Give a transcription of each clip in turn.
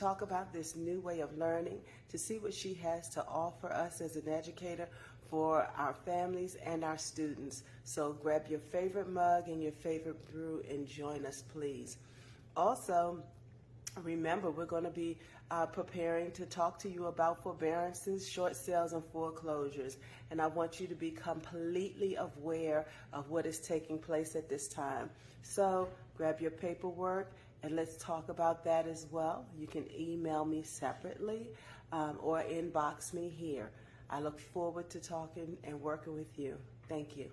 talk about this new way of learning, to see what she has to offer us as an educator for our families and our students. So grab your favorite mug and your favorite brew and join us, please. Also, remember, we're going to be preparing to talk to you about forbearances, short sales, and foreclosures. And I want you to be completely aware of what is taking place at this time. So grab your paperwork and let's talk about that as well. You can email me separately or inbox me here. I look forward to talking and working with you. Thank you.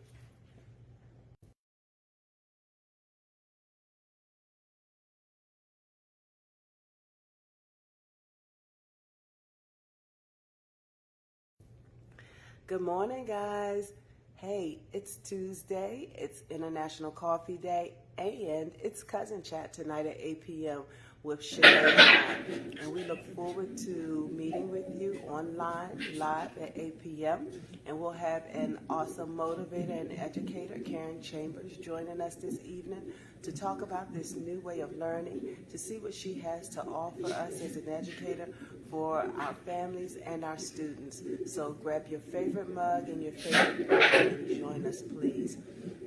Good morning, guys. Hey, it's Tuesday, it's International Coffee Day, and it's Cousin Chat tonight at 8 p.m. with Shanae and I. And we look forward to meeting with you online, live at 8 p.m. And we'll have an awesome motivator and educator, Karen Chambers, joining us this evening to talk about this new way of learning, to see what she has to offer us as an educator for our families and our students. So grab your favorite mug and your favorite brew and join us, please.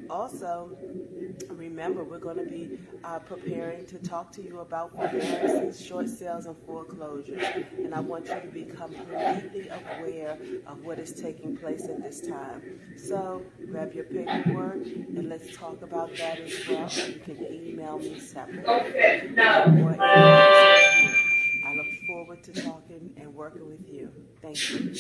Also, remember, we're going to be preparing to talk to you about forbearances, short sales, and foreclosures. And I want you to be completely aware of what is taking place at this time. So grab your paperwork and let's talk about that as well. You can email me separately or inbox me here. I look forward to talking and working with you. Thank you.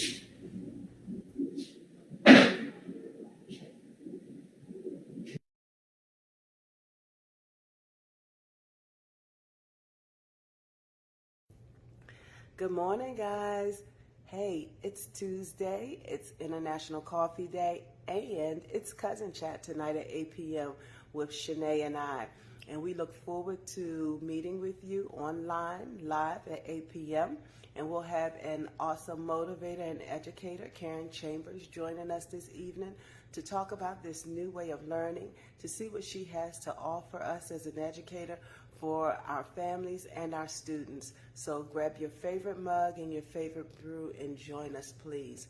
Good morning, guys. Hey, it's Tuesday, it's International Coffee Day, and it's Cousin Chat tonight at 8 p.m. with Shanae and I. And we look forward to meeting with you online, live at 8 p.m. And we'll have an awesome motivator and educator, Karen Chambers, joining us this evening to talk about this new way of learning, to see what she has to offer us as an educator for our families and our students. So grab your favorite mug and your favorite brew and join us, please.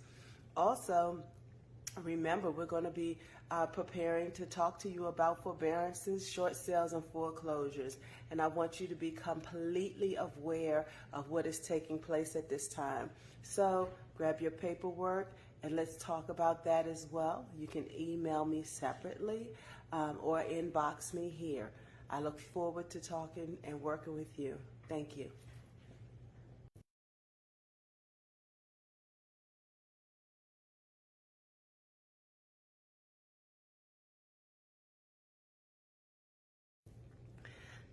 Also, remember, we're going to be preparing to talk to you about forbearances, short sales, and foreclosures. And I want you to be completely aware of what is taking place at this time. So grab your paperwork and let's talk about that as well. You can email me separately or inbox me here. I look forward to talking and working with you. Thank you.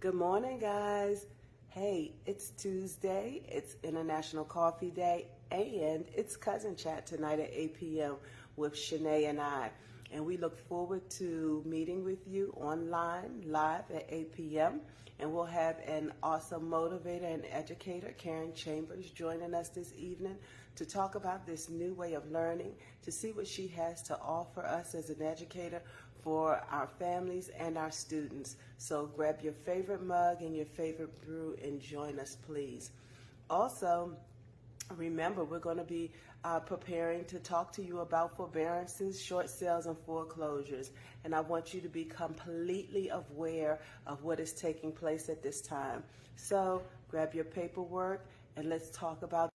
Good morning, guys. Hey, it's Tuesday, it's International Coffee Day, and it's Cousin Chat tonight at 8 p.m. with Shanae and I. And we look forward to meeting with you online, live at 8 p.m. And we'll have an awesome motivator and educator, Karen Chambers, joining us this evening to talk about this new way of learning, to see what she has to offer us as an educator for our families and our students. So grab your favorite mug and your favorite brew and join us, please. Also, remember, we're going to be preparing to talk to you about forbearances, short sales, and foreclosures. And I want you to be completely aware of what is taking place at this time. So grab your paperwork and let's talk about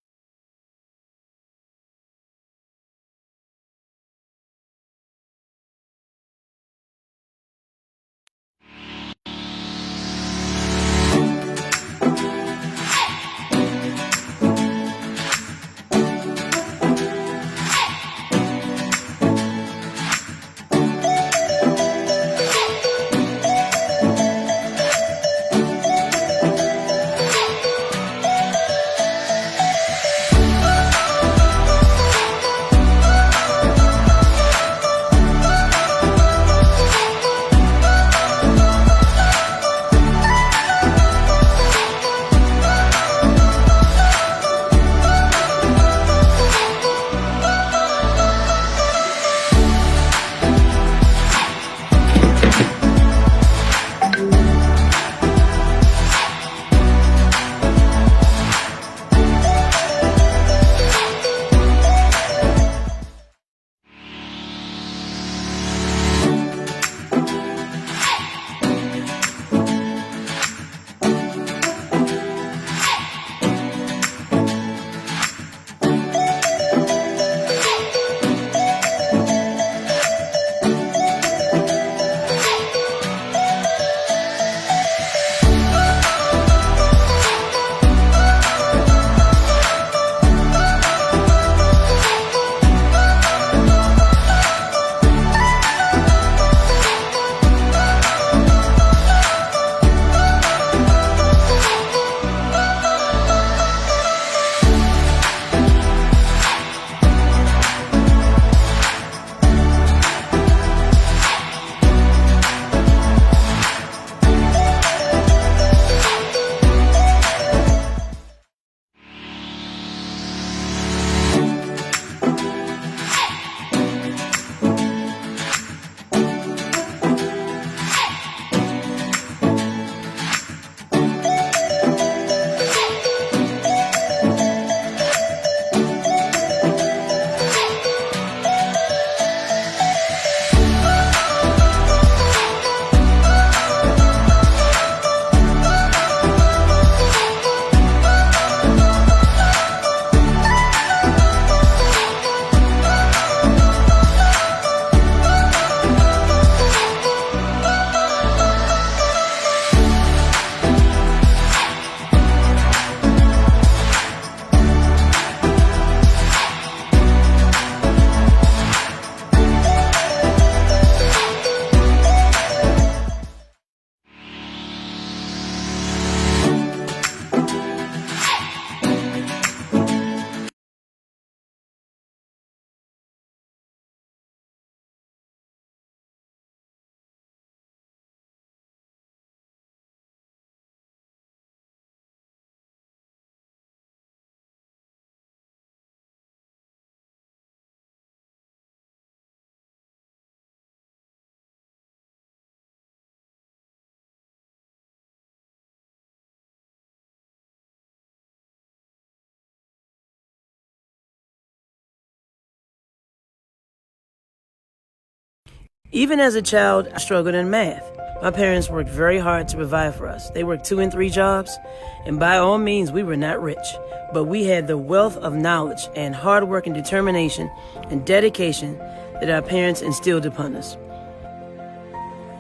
Even as a child, I struggled in math. My parents worked very hard to provide for us. They worked 2 and 3 jobs, and by all means, we were not rich. But we had the wealth of knowledge and hard work and determination and dedication that our parents instilled upon us.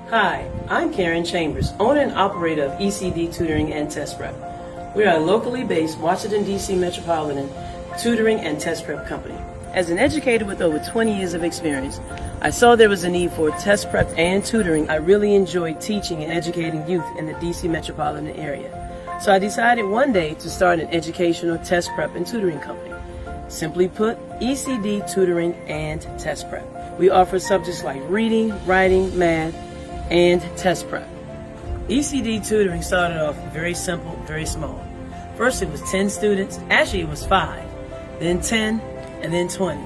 Hi, I'm Karen Chambers, owner and operator of ECD Tutoring and Test Prep. We are a locally based Washington, D.C. metropolitan tutoring and test prep company. As an educator with over 20 years of experience, I saw there was a need for test prep and tutoring. I really enjoyed teaching and educating youth in the D.C. metropolitan area. So I decided one day to start an educational test prep and tutoring company. Simply put, ECD Tutoring and Test Prep. We offer subjects like reading, writing, math, and test prep. ECD Tutoring started off very simple, very small. First it was 10 students, actually it was 5, then 10, and then 20.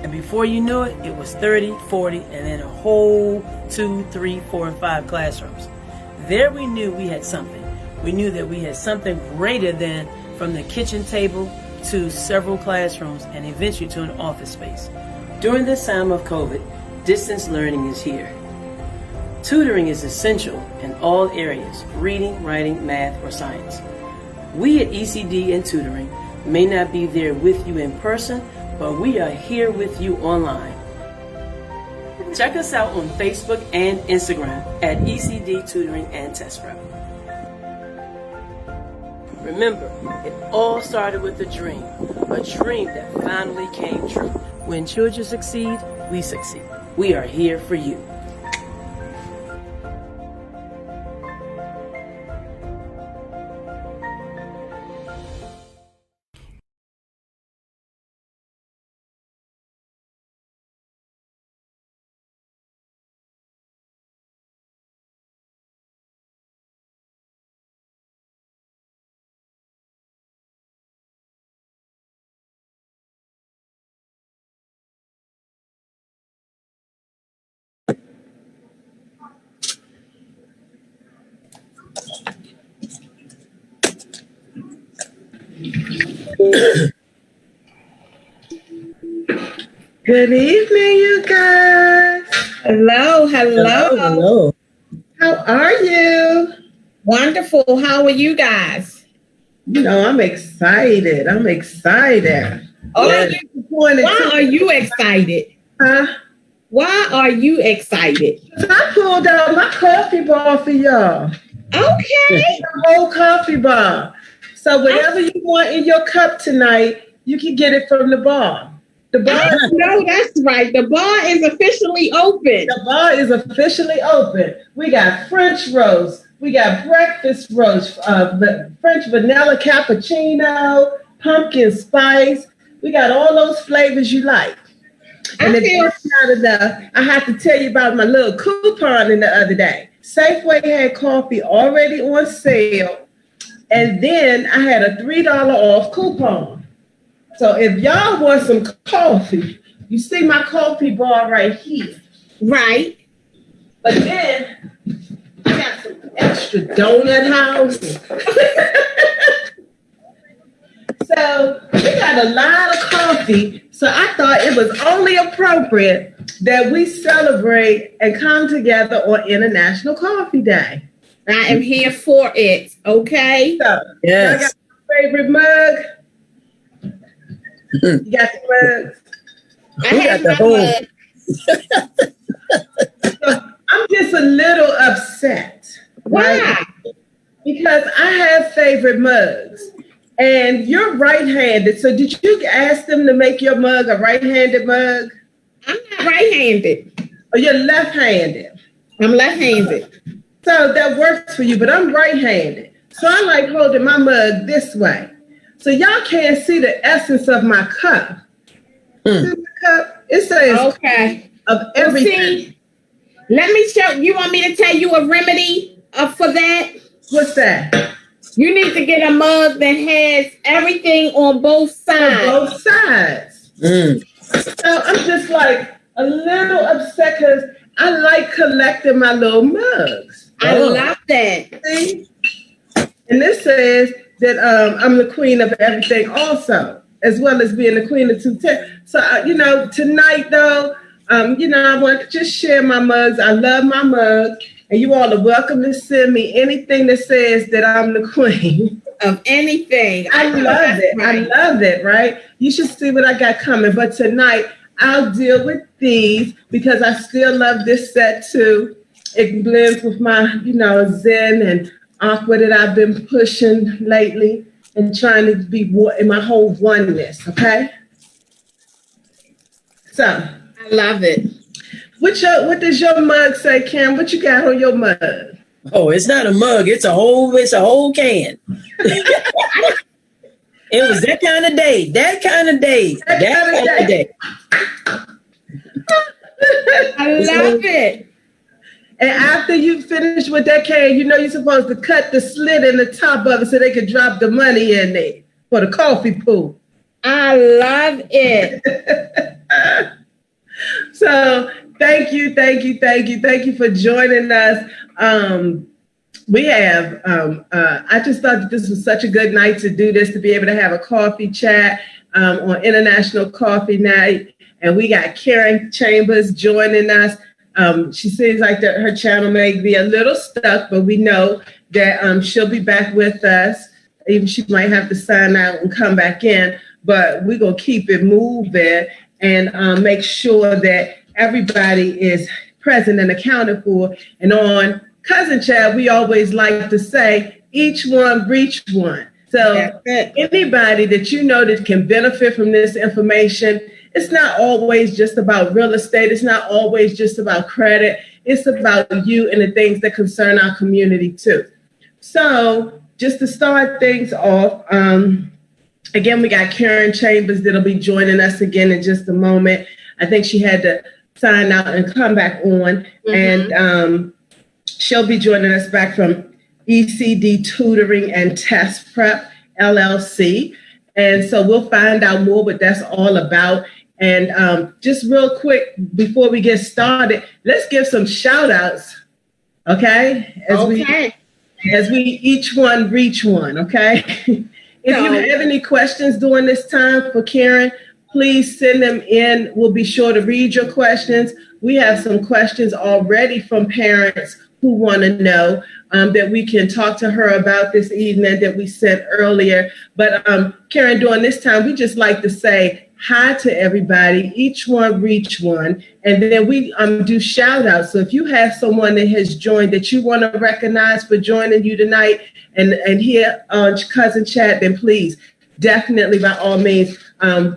And before you knew it, it was 30, 40, and then a whole 2, 3, 4, and 5 classrooms. There we knew we had something. We knew that we had something greater than from the kitchen table to several classrooms and eventually to an office space. During this time of COVID, distance learning is here. Tutoring is essential in all areas, reading, writing, math, or science. We at ECD and Tutoring may not be there with you in person, but we are here with you online. Check us out on Facebook and Instagram at ECD Tutoring and Test Prep. Remember, it all started with a dream that finally came true. When children succeed, we succeed. We are here for you. Good evening, you guys. Hello, hello. Hello. How are you? Wonderful. How are you guys? You know, I'm excited. Oh, why are you excited? Huh? Why are you excited? I pulled out my coffee bar for y'all. Okay. The whole coffee bar. So whatever you want in your cup tonight, you can get it from the bar. The bar. No, that's right. The bar is officially open. The bar is officially open. We got French roast. We got breakfast roast, French vanilla cappuccino, pumpkin spice. We got all those flavors you like. And if that's not enough, I have to tell you about my little coupon in the other day. Safeway had coffee already on sale, and then I had a $3 off coupon. So if y'all want some coffee, you see my coffee bar right here. Right. But then I got some extra donut house. So we got a lot of coffee. So I thought it was only appropriate that we celebrate and come together on International Coffee Day. I am here for it. Okay. So Yes. I got my favorite mug. You got the mugs? I have my mug. So I'm just a little upset. Why? Right? Because I have favorite mugs. And you're right-handed. So did you ask them to make your mug a right-handed mug? I'm not right-handed. Or you're left-handed? I'm left-handed. So that works for you, but I'm right-handed. So I like holding my mug this way. So y'all can't see the essence of my cup. See the cup? It says okay. Of everything. See, let me show you. Want me to tell you a remedy for that? What's that? You need to get a mug that has everything on both sides. On both sides. So I'm just like a little upset because I like collecting my little mugs. I love that. See? And this says that I'm the queen of everything also, as well as being the queen of 210. So, tonight, though, I want to just share my mugs. I love my mug. And you all are welcome to send me anything that says that I'm the queen. Of anything. I love it. I love it, right? You should see what I got coming. But tonight, I'll deal with these because I still love this set too. It blends with my, Zen and aqua that I've been pushing lately and trying to be in my whole oneness, okay? So. I love it. What does your mug say, Kim? What you got on your mug? Oh, it's not a mug. It's a whole can. It was that kind of day. That kind of day. I love it. And after you finish with that can, you're supposed to cut the slit in the top of it so they could drop the money in there for the coffee pool. I love it. So thank you for joining us. We have, I just thought that this was such a good night to do this, to be able to have a coffee chat on International Coffee Night. And we got Karen Chambers joining us. She seems like her channel may be a little stuck, but we know that she'll be back with us. Even she might have to sign out and come back in, but we're going to keep it moving and make sure that everybody is present and accounted for. And on Cousin Chat, we always like to say, each one reach one. So anybody that that can benefit from this information, it's not always just about real estate. It's not always just about credit. It's about you and the things that concern our community too. So just to start things off, again, we got Karen Chambers that'll be joining us again in just a moment. I think she had to sign out and come back on. Mm-hmm. And she'll be joining us back from ECD Tutoring and Test Prep, LLC. And so we'll find out more what that's all about. And just real quick, before we get started, let's give some shout outs, okay? As we each one reach one, okay? If you have any questions during this time for Karen, please send them in. We'll be sure to read your questions. We have some questions already from parents who want to know that we can talk to her about this evening that we sent earlier. But Karen, during this time, we just like to say hi to everybody, each one reach one, and then we do shout outs. So if you have someone that has joined that you want to recognize for joining you tonight and here on Cousin Chat, then please, definitely by all means,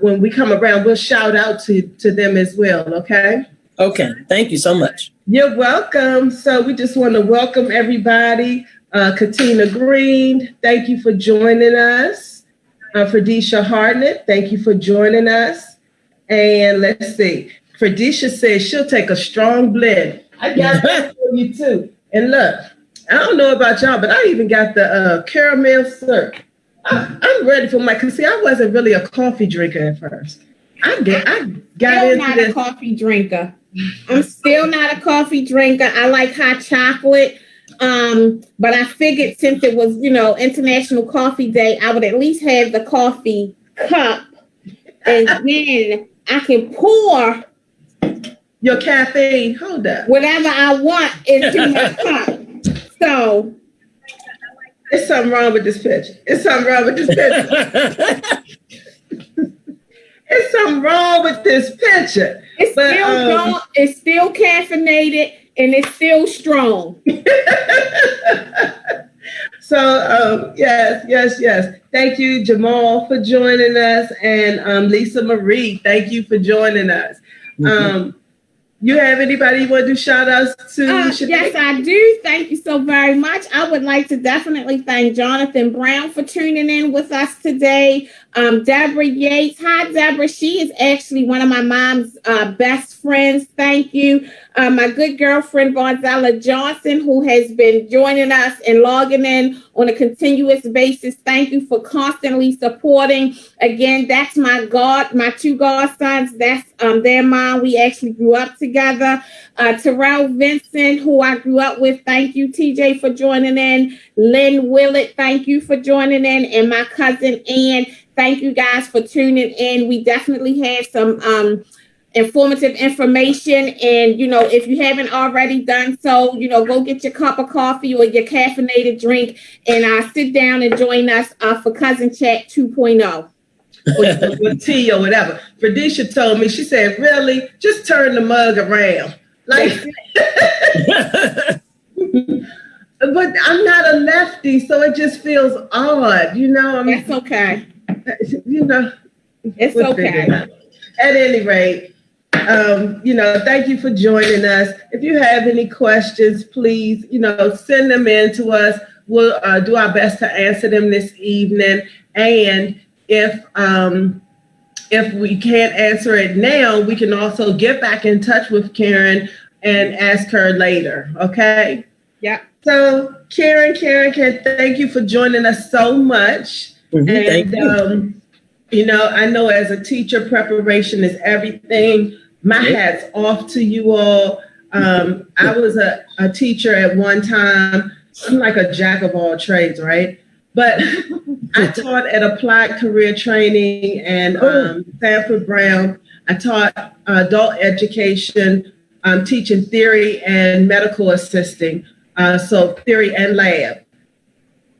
when we come around, we'll shout out to them as well, okay? Okay, thank you so much. You're welcome. So we just want to welcome everybody. Katina Green, thank you for joining us. Fredisha Hartnett, thank you for joining us. And let's see, Fredisha says she'll take a strong blend. I got that for you too. And look, I don't know about y'all, but I even got the caramel syrup. I'm ready for because see, I wasn't really a coffee drinker at first. I got into not this. A coffee drinker. I'm still not a coffee drinker. I like hot chocolate. But I figured since it was, International Coffee Day, I would at least have the coffee cup, and then I can pour your caffeine. Hold up. Whatever I want into my cup. So there's something wrong with this picture. There's something wrong with this picture. There's something wrong with this picture. It's still caffeinated. And it's still strong. So, yes. Thank you, Jamal, for joining us. And Lisa Marie, thank you for joining us. Mm-hmm. You have anybody you want to do shout outs to? Yes, I do. Thank you so very much. I would like to definitely thank Jonathan Brown for tuning in with us today. Deborah Yates. Hi, Deborah. She is actually one of my mom's best friends. Thank you. My good girlfriend, Bonzella Johnson, who has been joining us and logging in on a continuous basis. Thank you for constantly supporting. Again, that's my two godsons. That's their mom. We actually grew up together. Terrell Vincent, who I grew up with. Thank you, TJ, for joining in. Lynn Willett, thank you for joining in. And my cousin Ann, thank you guys for tuning in. We definitely had some informative information. And, if you haven't already done so, go get your cup of coffee or your caffeinated drink and sit down and join us for Cousin Chat 2.0. With tea or whatever. Fredisha told me, she said, really? Just turn the mug around. Like, but I'm not a lefty, so it just feels odd, That's okay. It's okay. At any rate, thank you for joining us. If you have any questions, please, send them in to us. We'll do our best to answer them this evening. And if we can't answer it now, we can also get back in touch with Karen and ask her later. Okay? Yeah. So Karen, thank you for joining us so much. Thank you. I know as a teacher, preparation is everything. My hat's off to you all. I was a teacher at one time. I'm like a jack of all trades, right? But I taught at Applied Career Training and Sanford Brown. I taught adult education, teaching theory and medical assisting, so theory and lab.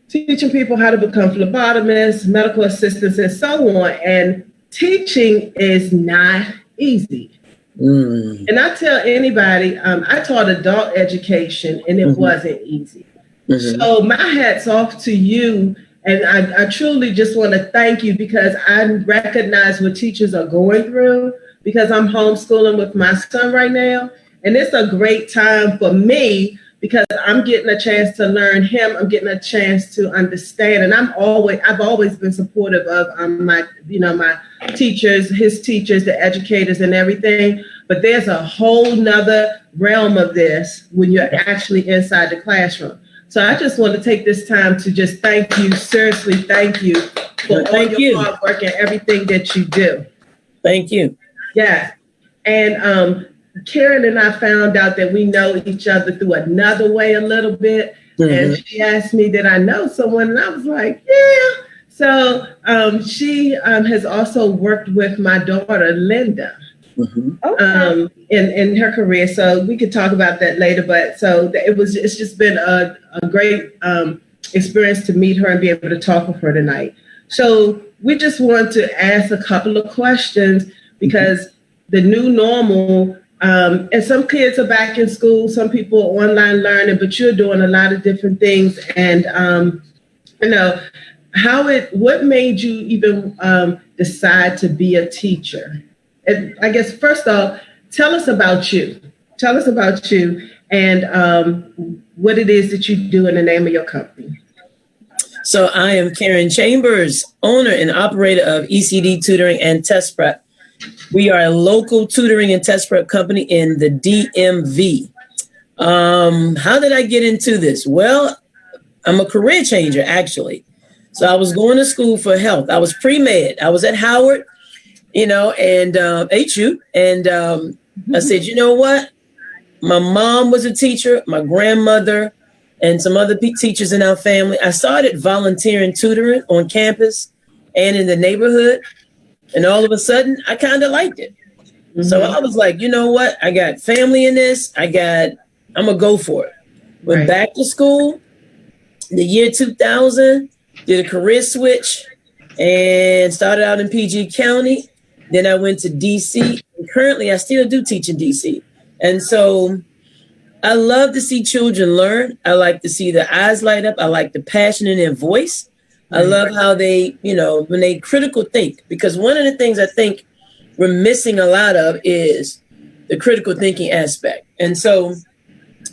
Teaching people how to become phlebotomists, medical assistants, and so on. And teaching is not easy. And I tell anybody, I taught adult education and it wasn't easy. So my hat's off to you. And I truly just want to thank you because I recognize what teachers are going through because I'm homeschooling with my son right now. And it's a great time for me because I'm getting a chance to learn him. I'm getting a chance to understand. And I've always been supportive of my teachers, his teachers, the educators and everything. But there's a whole nother realm of this when you're actually inside the classroom. So I just want to take this time to just thank you, seriously thank you for all your hard work and everything that you do. Thank you. Yeah. And Karen and I found out that we know each other through another way a little bit. And she asked me, did I know someone? And I was like, yeah. So she has also worked with my daughter, Linda. In her career, so we could talk about that later. But so it's just been a great experience to meet her and be able to talk with her tonight. So we just want to ask a couple of questions because the new normal, and some kids are back in school, some people are online learning, but you're doing a lot of different things. And what made you even decide to be a teacher? And I guess, first off, tell us about you. Tell us about you and what it is that you do in the name of your company. So I am Karen Chambers, owner and operator of ECD Tutoring and Test Prep. We are a local tutoring and test prep company in the DMV. How did I get into this? Well, I'm a career changer, actually. So I was going to school for health. I was pre-med. I was at Howard. And HU. And I said, you know what? My mom was a teacher, my grandmother, and some other teachers in our family. I started volunteering tutoring on campus and in the neighborhood. And all of a sudden, I kind of liked it. So I was like, you know what? I got family in this. I'm going to go for it. Went back to school the year 2000, did a career switch and started out in PG County. Then I went to DC. And currently, I still do teach in DC. And so I love to see children learn. I like to see their eyes light up. I like the passion in their voice. I love how they, when they critical think, because one of the things I think we're missing a lot of is the critical thinking aspect. And so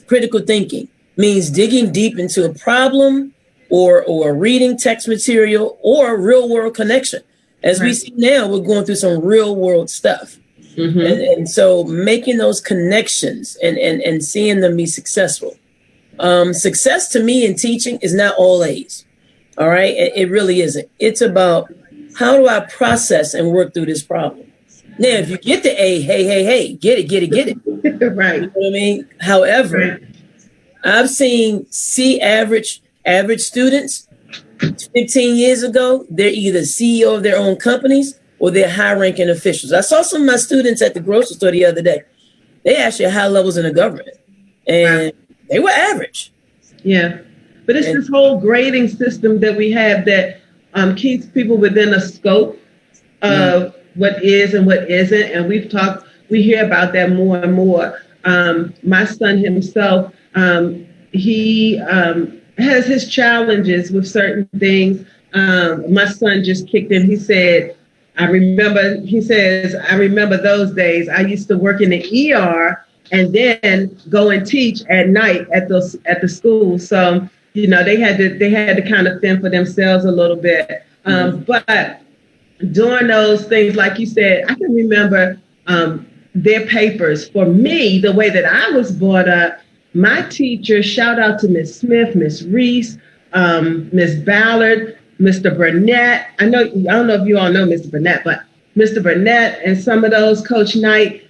critical thinking means digging deep into a problem or reading text material or real world connection. As we see now, we're going through some real world stuff. And so making those connections and seeing them be successful. Success to me in teaching is not all A's. All right. It really isn't. It's about how do I process and work through this problem? Now, if you get the A, hey, get it. Right. You know what I mean? However, I've seen C average students 15 years ago. They're either CEO of their own companies. or they're high-ranking officials. I saw some of my students at the grocery store the other day. They actually had high levels in the government, and they were average. Yeah. But it's this whole grading system that we have that keeps people within a scope of what is and what isn't. And we hear about that more and more. My son himself, he has his challenges with certain things. My son just kicked in. He said, I remember those days. I used to work in the ER and then go and teach at night at the school. So, they had to kind of fend for themselves a little bit. But during those things, like you said, I can remember their papers. For me, the way that I was brought up, my teacher, shout out to Miss Smith, Miss Reese, Miss Ballard, Mr. Burnett. I don't know if you all know Mr. Burnett, but Mr. Burnett and some of those, Coach Knight,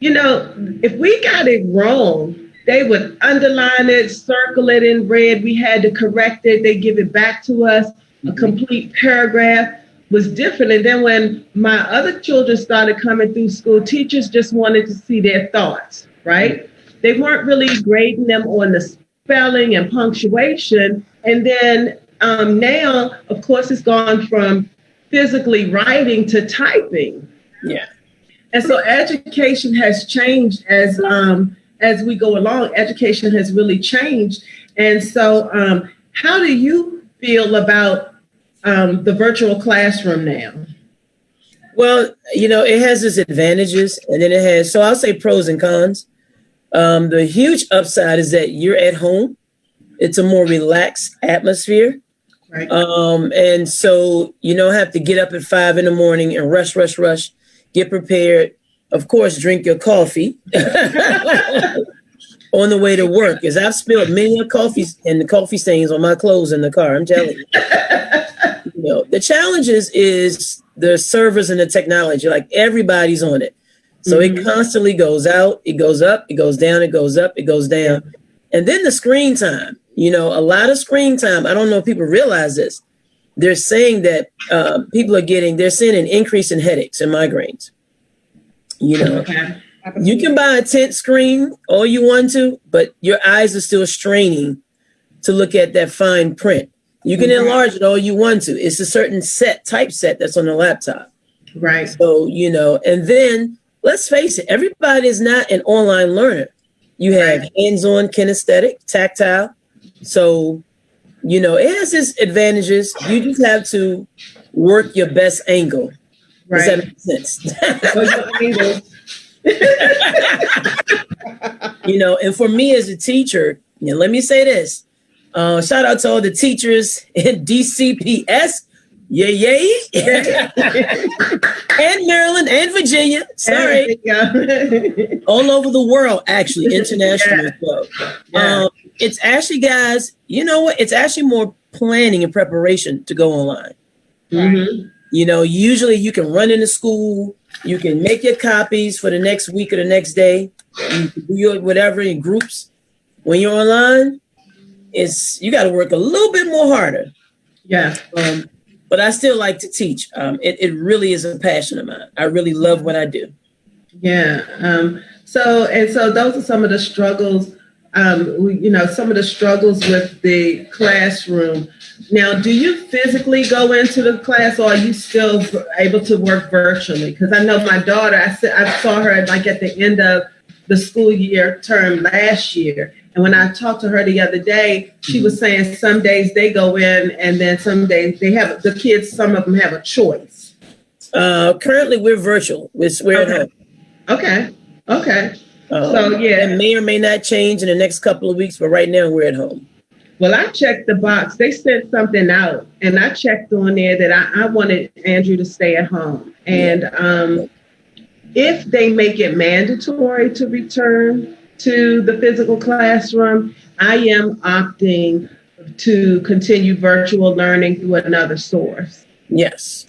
if we got it wrong, they would underline it, circle it in red. We had to correct it. They give it back to us. A complete paragraph was different. And then when my other children started coming through school, teachers just wanted to see their thoughts, right? They weren't really grading them on the spelling and punctuation. And then now, of course, it's gone from physically writing to typing. Yeah. And so education has changed as we go along. Education has really changed. And so how do you feel about the virtual classroom now? Well, it has its advantages, and then it has, so I'll say pros and cons. The huge upside is that you're at home. It's a more relaxed atmosphere. Right. And so you don't have to get up at 5 a.m. and rush, get prepared. Of course, drink your coffee on the way to work, as I've spilled many coffees and the coffee stains on my clothes in the car. I'm telling you. The challenge is the servers and the technology. Like, everybody's on it. So it constantly goes out, it goes up, it goes down, it goes up, it goes down. And then the screen time, a lot of screen time. I don't know if people realize this. They're saying that they're seeing an increase in headaches and migraines. Okay. You can buy a tent screen all you want to, but your eyes are still straining to look at that fine print. You can enlarge it all you want to. It's a certain typeset that's on the laptop. Right. So, and then let's face it, everybody is not an online learner. You have hands-on, kinesthetic, tactile. So, it has its advantages. You just have to work your best angle. Does that make sense? And for me as a teacher, let me say this. Shout out to all the teachers in DCPS. Yay. And Maryland and Virginia. Sorry. All over the world, actually, international as well. It's actually, guys, it's actually more planning and preparation to go online. Mm-hmm. Usually you can run into school, you can make your copies for the next week or the next day, you can do your whatever in groups. When you're online, you got to work a little bit more harder. Yeah. But I still like to teach. It really is a passion of mine. I really love what I do. Yeah. So those are some of the struggles. Some of the struggles with the classroom. Now, do you physically go into the class, or are you still able to work virtually? Because I know my daughter, I saw her like at the end of the school year term last year. And when I talked to her the other day, she was saying some days they go in, and then some days the kids, some of them have a choice. Currently, we're virtual. We're at home. Okay. So, yeah. It may or may not change in the next couple of weeks, but right now we're at home. Well, I checked the box. They sent something out, and I checked on there that I wanted Andrew to stay at home. And if they make it mandatory to return to the physical classroom, I am opting to continue virtual learning through another source. Yes.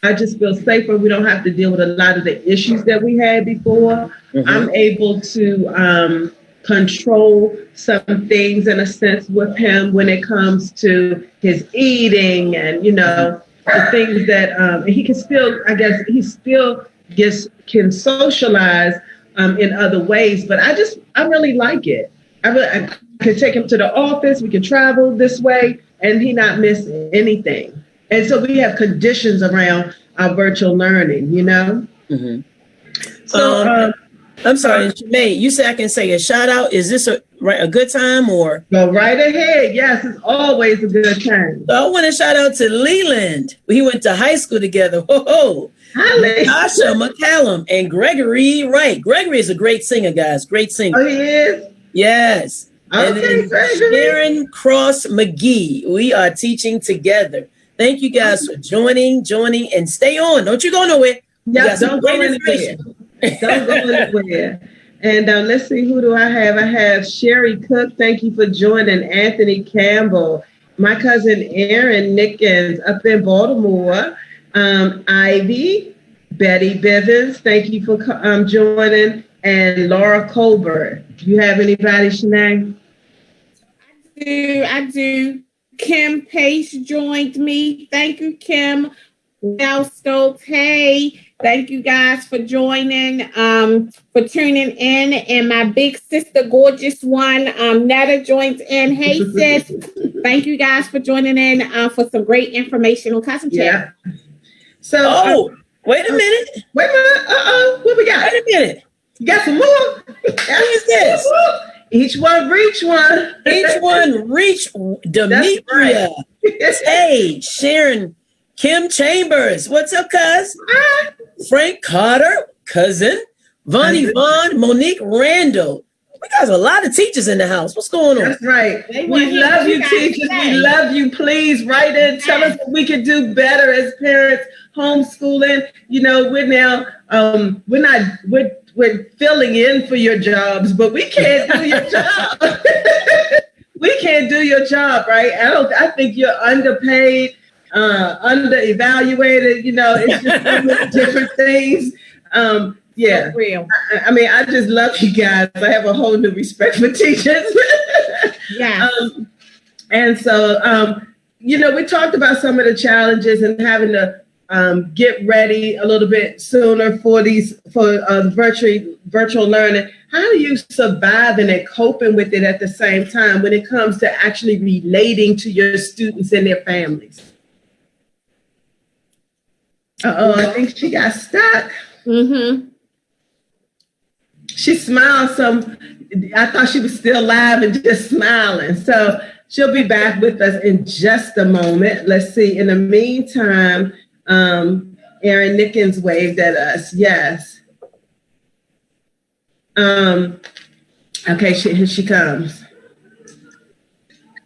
I just feel safer. We don't have to deal with a lot of the issues that we had before. Mm-hmm. I'm able to control some things in a sense with him when it comes to his eating and, the things that he can still, I guess, he still can socialize in other ways. But I really like it. I can take him to the office. We can travel this way, and he not miss anything. And so we have conditions around our virtual learning, you know. Mm-hmm. So I'm sorry, Shemaine, you said I can say a shout out. Is this a good time or? Go right ahead. Yes, it's always a good time. So I want to shout out to Leland. We went to high school together. Whoa. Hi, Tasha McCallum and Gregory Wright. Gregory is a great singer, guys. Great singer. Oh, he is? Yes. Okay, and Gregory. Sharon Cross McGee. We are teaching together. Thank you guys for joining, and stay on. Don't you go nowhere. Yeah, don't go anywhere. Don't go anywhere. And let's see, who do I have? I have Sherry Cook. Thank you for joining. Anthony Campbell. My cousin Aaron Nickens up in Baltimore. Ivy, Betty Bivens. Thank you for joining. And Laura Colbert. Do you have anybody, Shanae? I do. Kim Pace joined me. Thank you, Kim. Now Stokes. Hey, thank you guys for joining, for tuning in. And my big sister, gorgeous one, Netta joins in. Hey, sis. Thank you guys for joining in for some great information on Cousin Chat. Yeah. So, wait a minute. Wait a minute. What we got? Wait a minute. You got some more? Who is this? Each one reach one. Each one reach Demetria. Hey, Sharon, Kim Chambers. What's up, cuz? Frank Carter, cousin. Vonnie Vaughn, Monique Randall. We got a lot of teachers in the house. What's going on? That's right. We love you, teachers. We love you. Please write in. Tell us what we can do better as parents. Homeschooling. You know, we're now we're filling in for your jobs, but we can't do your job. We can't do your job, right? I think you're underpaid, under-evaluated. You know, it's just so many different things. Yeah. So real. I mean, I just love you guys. I have a whole new respect for teachers. Yeah. And so, you know, we talked about some of the challenges and having to get ready a little bit sooner for virtual learning. How do you survive and coping with it at the same time when it comes to actually relating to your students and their families? I think she got stuck. Mm-hmm. She smiled some. I thought she was still live and just smiling. So she'll be back with us in just a moment. Let's see. In the meantime, Aaron Nickens waved at us. Yes. Okay, here she comes.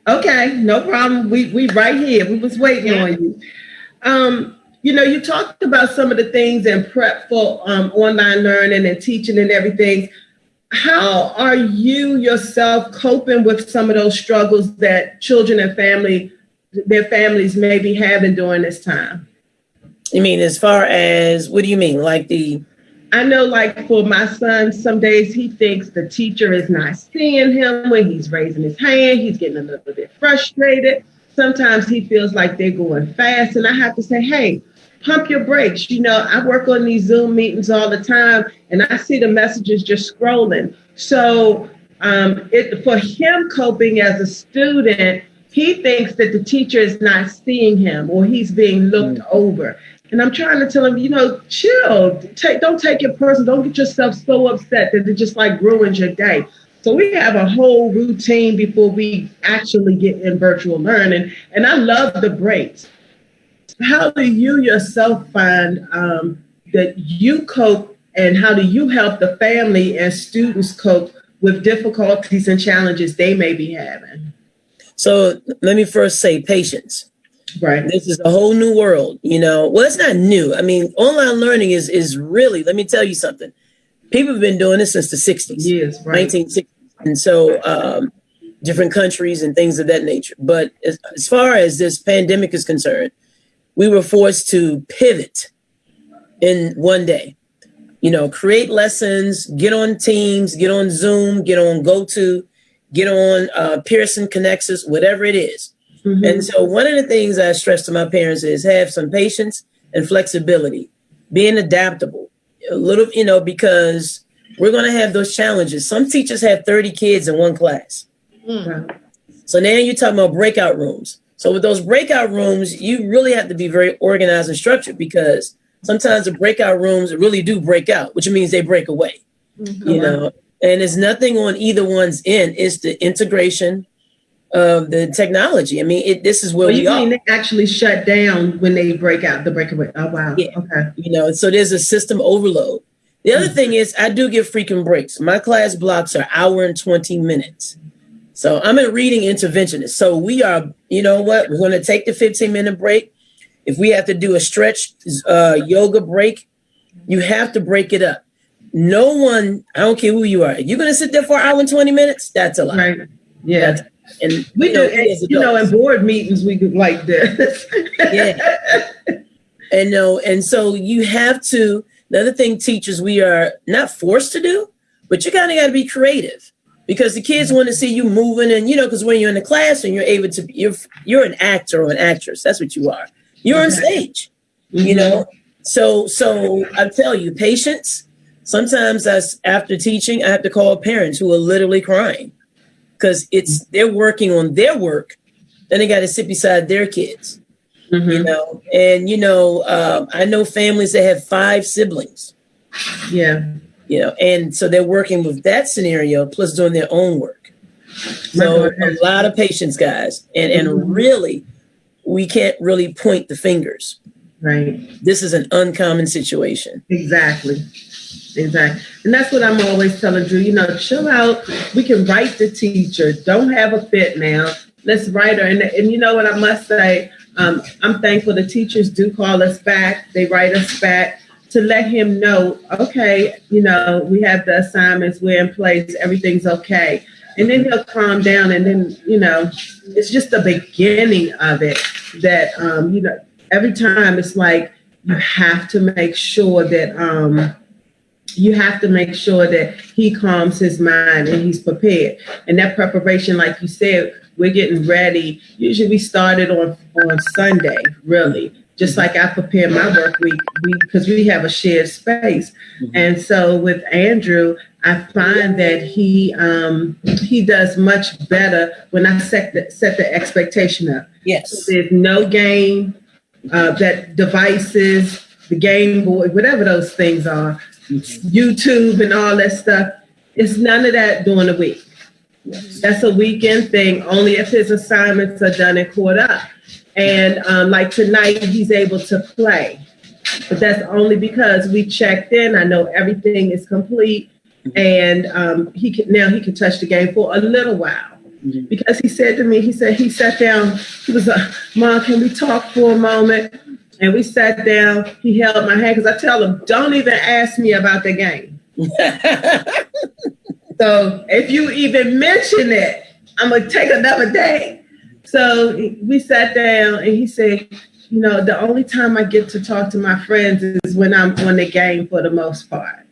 Okay, no problem. We right here. We was waiting on you. You know, you talked about some of the things in prep for online learning and teaching and everything. How are you yourself coping with some of those struggles that children and their families may be having during this time? You mean as far as, what do you mean? I know, like for my son, some days he thinks the teacher is not seeing him when he's raising his hand. He's getting a little bit frustrated. Sometimes he feels like they're going fast. And I have to say, hey, pump your brakes. You know, I work on these Zoom meetings all the time, and I see the messages just scrolling. So for him coping as a student, he thinks that the teacher is not seeing him or he's being looked over. And I'm trying to tell him, you know, chill. Don't take it personal. Don't get yourself so upset that it just like ruins your day. So we have a whole routine before we actually get in virtual learning. And I love the breaks. How do you yourself find that you cope, and how do you help the family and students cope with difficulties and challenges they may be having? So let me first say patience. Right. This is a whole new world, you know. Well, it's not new. I mean, online learning is really, let me tell you something. People have been doing this since the 60s. Yes, right. 1960s. And so different countries and things of that nature. But as far as this pandemic is concerned, we were forced to pivot in one day. You know, create lessons, get on Teams, get on Zoom, get on GoTo, get on Pearson Connexus, whatever it is. Mhm. And so one of the things I stress to my parents is have some patience and flexibility, being adaptable a little, because we're going to have those challenges. Some teachers have 30 kids in one class. So now you're talking about breakout rooms. So with those breakout rooms, you really have to be very organized and structured, because sometimes the breakout rooms really do break out, which means they break away, and there's nothing on either one's end. It's the integration of the technology. I mean, this is where we are. They actually shut down when they break out the breakaway. Oh, wow. Yeah. Okay. So there's a system overload. The other thing is I do give frequent breaks. My class blocks are hour and 20 minutes. So I'm a reading interventionist. So we are, you know what, we're going to take the 15-minute break. If we have to do a stretch yoga break, you have to break it up. No one, I don't care who you are, if you're going to sit there for an hour and 20 minutes, that's a lot. Right. Yeah. And We do, in board meetings, we do like this. Yeah. And so you have to, the other thing, teachers, we are not forced to do, but you kind of got to be creative, because the kids want to see you moving. And, because when you're in the class and you're able to, you're an actor or an actress. That's what you are. You're on stage, So I tell you, patience. Sometimes after teaching, I have to call parents who are literally crying, because they're working on their work. Then they got to sit beside their kids, And, I know families that have 5 siblings. Yeah. And so they're working with that scenario, plus doing their own work. So a lot of patience, guys. And really, we can't really point the fingers. Right. This is an uncommon situation. Exactly. And that's what I'm always telling Drew, chill out. We can write the teacher. Don't have a fit now. Let's write her. And you know what I must say? I'm thankful the teachers do call us back. They write us back to let him know, okay, we have the assignments, we're in place, everything's okay. And then he'll calm down. And then, it's just the beginning of it that, every time it's like you have to make sure that he calms his mind and he's prepared. And that preparation, like you said, we're getting ready. Usually we started on Sunday, really. Just like I prepare my work week, because we have a shared space. And so with Andrew, I find that he does much better when I set the expectation up. Yes. So there's no game, that devices, the Game Boy, whatever those things are, YouTube and all that stuff. It's none of that during the week. That's a weekend thing, only if his assignments are done and caught up. And like tonight, he's able to play. But that's only because we checked in. I know everything is complete. And he can touch the game for a little while. Because he said to me, he sat down, he was like, Mom, can we talk for a moment? And we sat down, he held my hand, because I tell him, don't even ask me about the game. So if you even mention it, I'm going to take another day. So we sat down and he said, the only time I get to talk to my friends is when I'm on the game for the most part.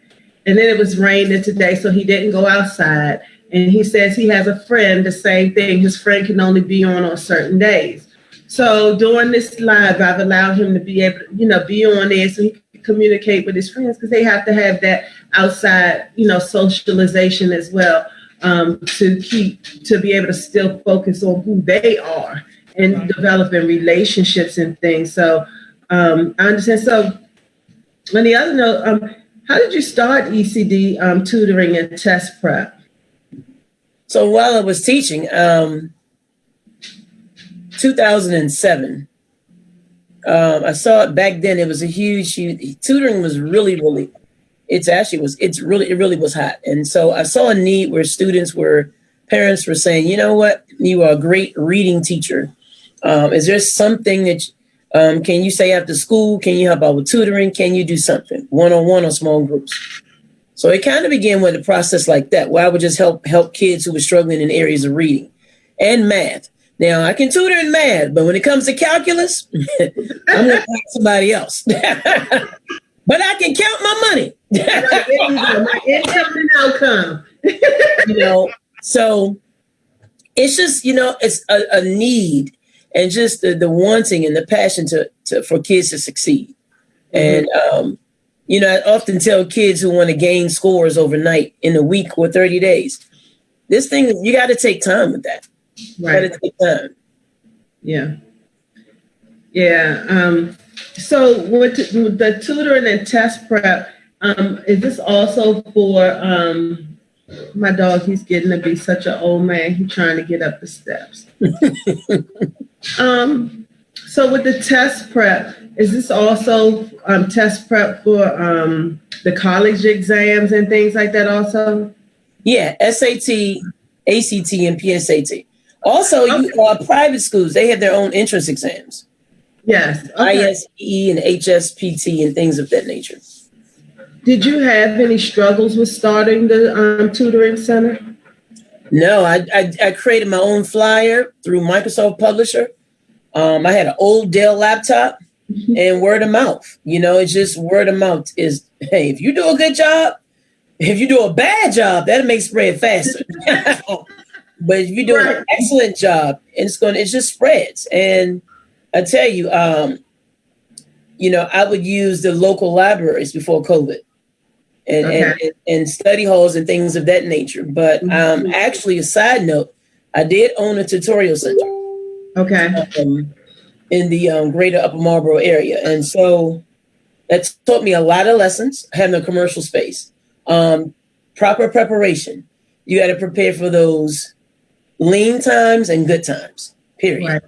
And then it was raining today, so he didn't go outside. And he says he has a friend, the same thing. His friend can only be on certain days. So during this live, I've allowed him to be able to, be on there so he can communicate with his friends, because they have to have that outside, socialization as well, to be able to still focus on who they are and developing relationships and things. So I understand. So on the other note, how did you start ECD tutoring and test prep? So while I was teaching, 2007, I saw it back then. It was a huge tutoring was really, it really was hot. And so I saw a need where parents were saying, you know what, you are a great reading teacher. Is there something that, can you say after school? Can you help out with tutoring? Can you do something one-on-one or small groups? So it kind of began with a process like that, where I would just help kids who were struggling in areas of reading and math. Now, I can tutor in math, but when it comes to calculus, I'm going to find somebody else. But I can count my money. My income and outcome. So it's just, it's a need. and just the wanting and the passion for kids to succeed. And, I often tell kids who want to gain scores overnight in a week or 30 days, this thing, you got to take time with that. Right. You got to take time. Yeah. Yeah. So with the tutoring and test prep, is this also for my dog? He's getting to be such an old man. He's trying to get up the steps. So with the test prep, is this also test prep for the college exams and things like that also? Yeah, SAT, ACT, and PSAT. Also, private schools, they have their own entrance exams. Yes. Okay. ISE and HSPT and things of that nature. Did you have any struggles with starting the tutoring center? No, I created my own flyer through Microsoft Publisher. I had an old Dell laptop and word of mouth. It's just word of mouth is, hey, if you do a good job, if you do a bad job, that'll make spread faster. But if you do an excellent job, it just spreads. And I tell you, I would use the local libraries before COVID and study halls and things of that nature. But actually, a side note, I did own a tutorial center. Okay. In the greater Upper Marlboro area. And so that taught me a lot of lessons, having a commercial space. Proper preparation. You got to prepare for those lean times and good times, period. Right.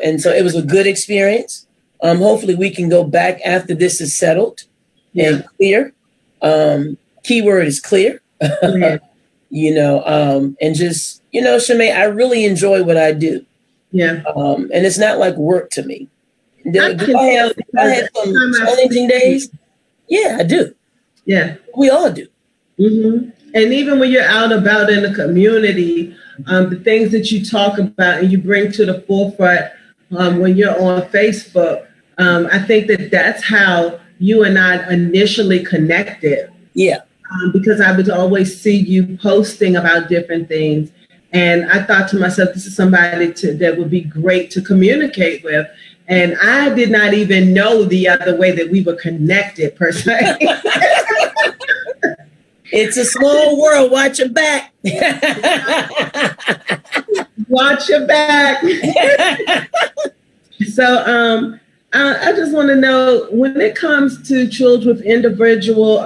And so it was a good experience. Hopefully we can go back after this is settled and clear. Keyword is clear. And just, Shemay, I really enjoy what I do. Yeah. And it's not like work to me. Do I have some challenging days? Yeah, I do. Yeah. We all do. Mm-hmm. And even when you're out about in the community, the things that you talk about and you bring to the forefront when you're on Facebook, I think that's how you and I initially connected. Yeah. Because I would always see you posting about different things. And I thought to myself, this is somebody that would be great to communicate with. And I did not even know the other way that we were connected, per se. It's a small world. Watch your back. Watch your back. So I just want to know, when it comes to children with individual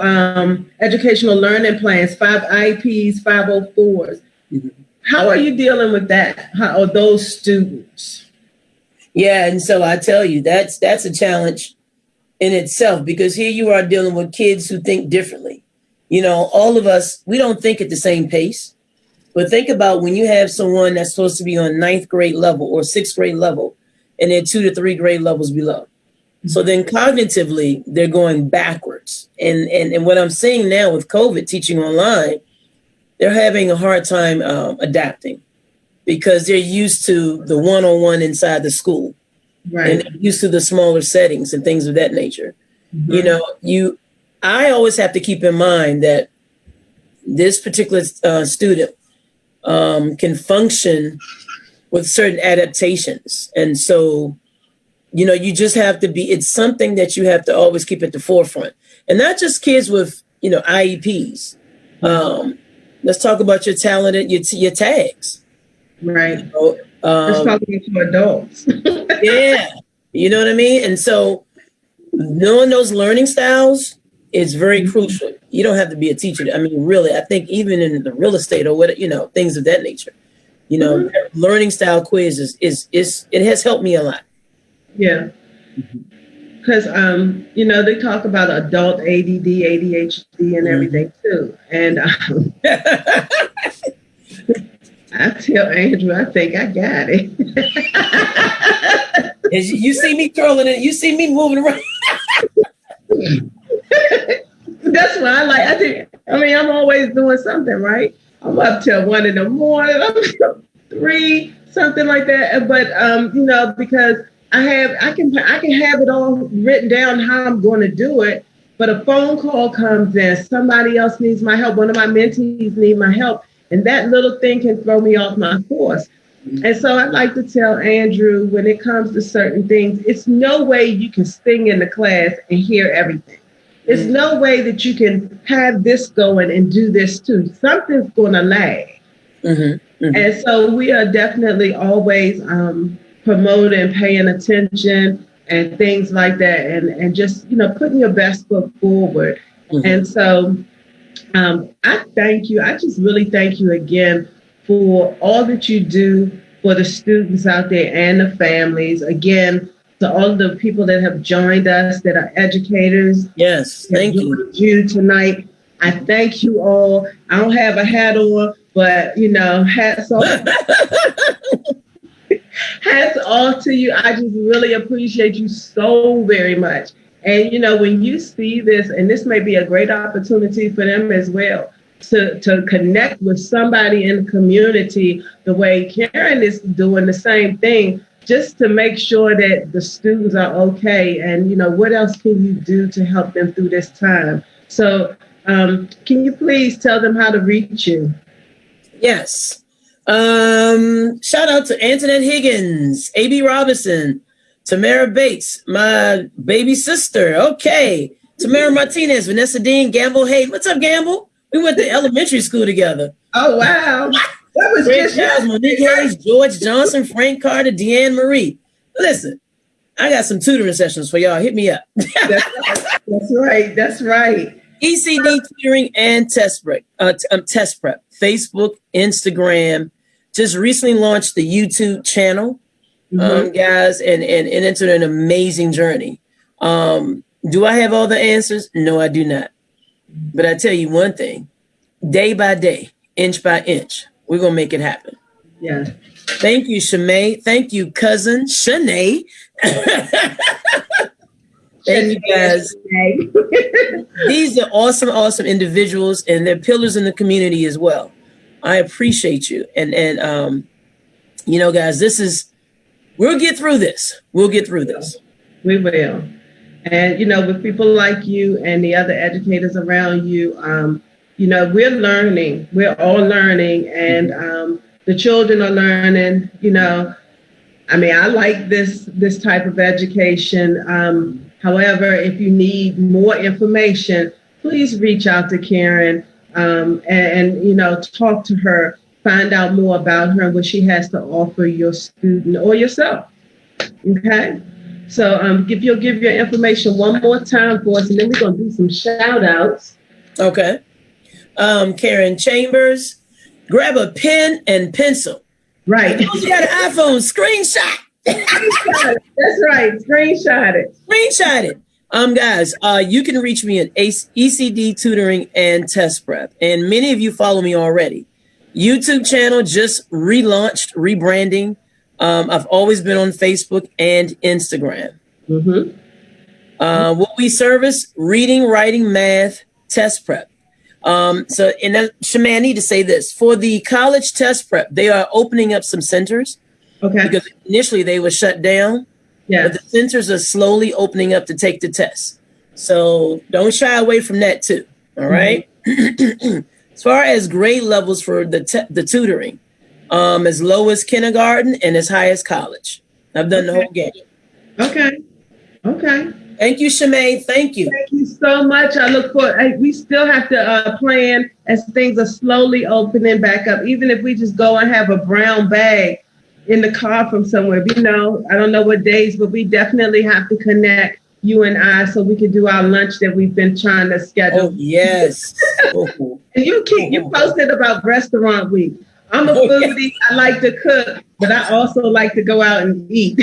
educational learning plans, 5 IEPs, 504s, how are you dealing with that? How are those students? Yeah, and so I tell you, that's a challenge in itself, because here you are dealing with kids who think differently. All of us, we don't think at the same pace. But think about when you have someone that's supposed to be on 9th grade level or 6th grade level, and they're 2 to 3 grade levels below. So then cognitively, they're going backwards. And what I'm seeing now with COVID teaching online, they're having a hard time adapting, because they're used to the one-on-one inside the school. Right. And they're used to the smaller settings and things of that nature. Mm-hmm. I always have to keep in mind that this particular student can function with certain adaptations. And so, you just have to it's something that you have to always keep at the forefront. And not just kids with, IEPs. Let's talk about your talented, your tags. Right. Let's talk about adults. Yeah. You know what I mean? And so knowing those learning styles is very crucial. You don't have to be a teacher. I mean, really, I think even in the real estate or what, things of that nature, learning style quiz it has helped me a lot. Yeah. Because, they talk about adult ADD, ADHD and everything too. And I tell Andrew, I think I got it. You see me twirling it. You see me moving around. That's what I think. I'm always doing something, right? I'm up till 1 in the morning. I'm 3, something like that. But because I can have it all written down how I'm going to do it. But a phone call comes in. Somebody else needs my help. One of my mentees need my help. And that little thing can throw me off my course. And so I'd like to tell Andrew, when it comes to certain things, it's no way you can sing in the class and hear everything. There's no way that you can have this going and do this too. Something's going to lag. And so we are definitely always promoting, paying attention and things like that, and just, putting your best foot forward. And so I thank you. I just really thank you again for all that you do for the students out there and the families. Again, to all of the people that have joined us, that are educators. Yes, thank you. You tonight. I thank you all. I don't have a hat on, but hats off. Hats off to you. I just really appreciate you so very much. And when you see this, and this may be a great opportunity for them as well, to connect with somebody in the community the way Karen is doing the same thing, just to make sure that the students are okay. And, what else can you do to help them through this time? So can you please tell them how to reach you? Yes. Shout out to Antoinette Higgins, A.B. Robinson, Tamara Bates, my baby sister. Okay. Tamara Martinez, Vanessa Dean, Gamble Hayden. What's up, Gamble? We went to elementary school together. Oh, wow. That was Greg Giles, Monique Hayes, George Johnson, Frank Carter, Deanne Marie. Listen, I got some tutoring sessions for y'all. Hit me up. That's right. ECD Tutoring and Test Prep. Facebook, Instagram. Just recently launched the YouTube channel, guys, and it's an amazing journey. Do I have all the answers? No, I do not. But I tell you one thing, day by day, inch by inch, we're going to make it happen. Yeah. Thank you, Shanae. Thank you, cousin Shanae. Thank you, guys. These are awesome, awesome individuals, and they're pillars in the community as well. I appreciate you. And guys, we'll get through this. We'll get through this. We will. And, with people like you and the other educators around you, we're learning. We're all learning. And the children are learning. I like this type of education. However, if you need more information, please reach out to Karen and talk to her, find out more about her and what she has to offer your student or yourself. Okay? So if you'll give your information one more time for us, and then we're going to do some shout outs. Okay. Karen Chambers, grab a pen and pencil. Right. You got an iPhone, screenshot. That's right. Screenshot it. Screenshot it. Guys, you can reach me at ECD Tutoring and Test Prep. And many of you follow me already. YouTube channel just relaunched, rebranding. I've always been on Facebook and Instagram. What we service, reading, writing, math, test prep. Shemaine, I need to say this. For the college test prep, they are opening up some centers. Okay. Because initially they were shut down. Yeah. But the centers are slowly opening up to take the test. So don't shy away from that too. All right. As far as grade levels for the tutoring, as low as kindergarten and as high as college. I've done the whole game. Okay. Thank you, Shemaine. Thank you. Thank you so much. I look forward. We still have to plan as things are slowly opening back up. Even if we just go and have a brown bag in the car from somewhere. I don't know what days, but we definitely have to connect, you and I, so we can do our lunch that we've been trying to schedule. Oh, yes. And you posted about restaurant week. I'm a foodie. I like to cook, but I also like to go out and eat.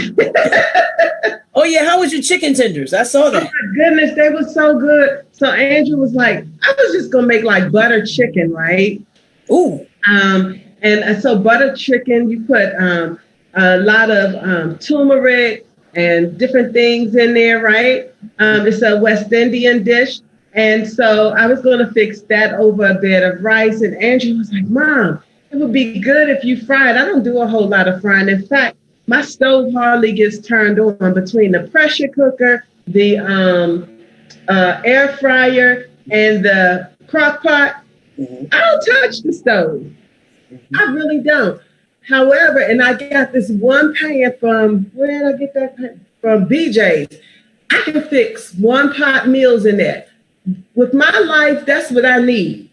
Oh, yeah. How was your chicken tenders? I saw that. Oh, my goodness. They were so good. So Andrew was like, I was just going to make like butter chicken, right? Ooh. And so butter chicken, you put a lot of turmeric and different things in there, right? It's a West Indian dish. And so I was going to fix that over a bed of rice. And Andrew was like, Mom, it would be good if you fried. I don't do a whole lot of frying. In fact, my stove hardly gets turned on between the pressure cooker, the air fryer, and the crock pot. I don't touch the stove. I really don't. However, and I got this one pan from, where did I get that pan? From BJ's. I can fix one pot meals in there. With my life, that's what I need.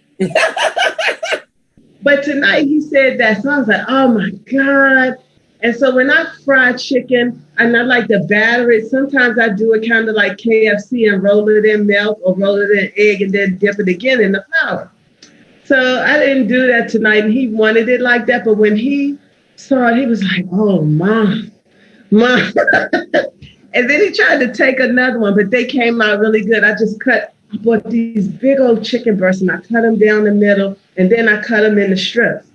But tonight he said that, so I was like, oh my God. And so when I fry chicken, and I like to batter it, sometimes I do it kind of like KFC and roll it in milk or roll it in egg and then dip it again in the flour. So I didn't do that tonight, and he wanted it like that. But when he saw it, he was like, oh, Mom. And then he tried to take another one, but they came out really good. I bought these big old chicken breasts, and I cut them down the middle, and then I cut them into strips.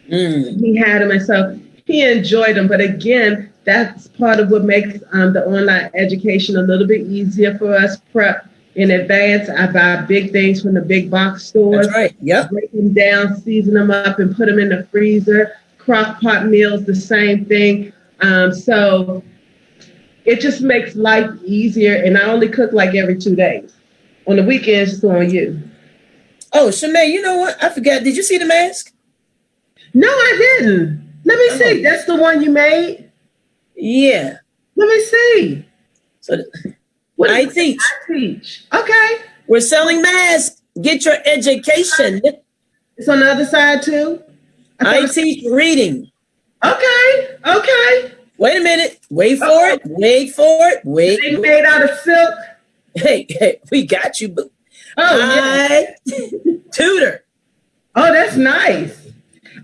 He had them, and so he enjoyed them. But again, that's part of what makes the online education a little bit easier for us. Prep in advance. I buy big things from the big box stores. That's right. Yep. Break them down, season them up, and put them in the freezer. Crock pot meals, the same thing. So it just makes life easier. And I only cook like every 2 days. On the weekends, it's on you. Oh, Shanae, you know what? I forgot. Did you see the mask? No, I didn't. Let me see. That's the one you made? Yeah. Let me see. So I teach. Okay. We're selling masks. Get your education. It's on the other side too? I teach reading. Okay. Wait a minute. Wait for it. They made out of silk? Hey, we got you, boo. Oh, I tutor. Oh, that's nice.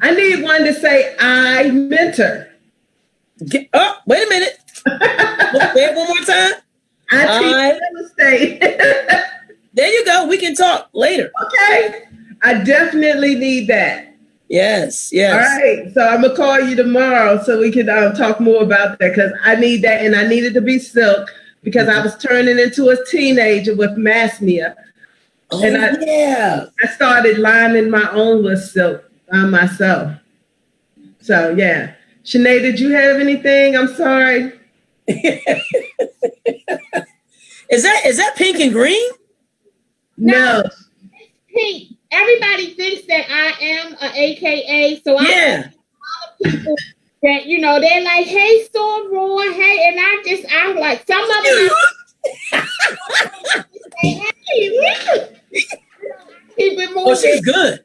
I need one to say I mentor. Wait a minute. Say it one more time. I teach real estate. There you go. We can talk later. Okay. I definitely need that. Yes. All right. So I'm going to call you tomorrow so we can talk more about that, because I need that, and I need it to be silk because I was turning into a teenager with masnia. Oh, and I started lining my own with silk myself. So, yeah. Shanae, did you have anything? I'm sorry. Is that pink and green? No. Pink. Everybody thinks that I am a AKA, so I Yeah. a lot of people that, you know, they're like, hey, Storm Roy, hey, and I'm like, some of them say, hey, keep it moving. Oh, she's good.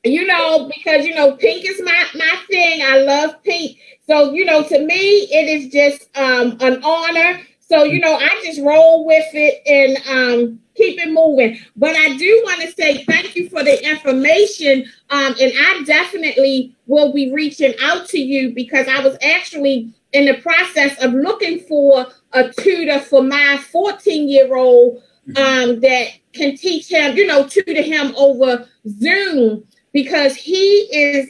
You know, because, you know, pink is my thing. I love pink. So, you know, to me, it is just an honor. So, you know, I just roll with it and keep it moving. But I do want to say thank you for the information. And I definitely will be reaching out to you because I was actually in the process of looking for a tutor for my 14-year-old that can teach him, you know, tutor him over Zoom. Because he is,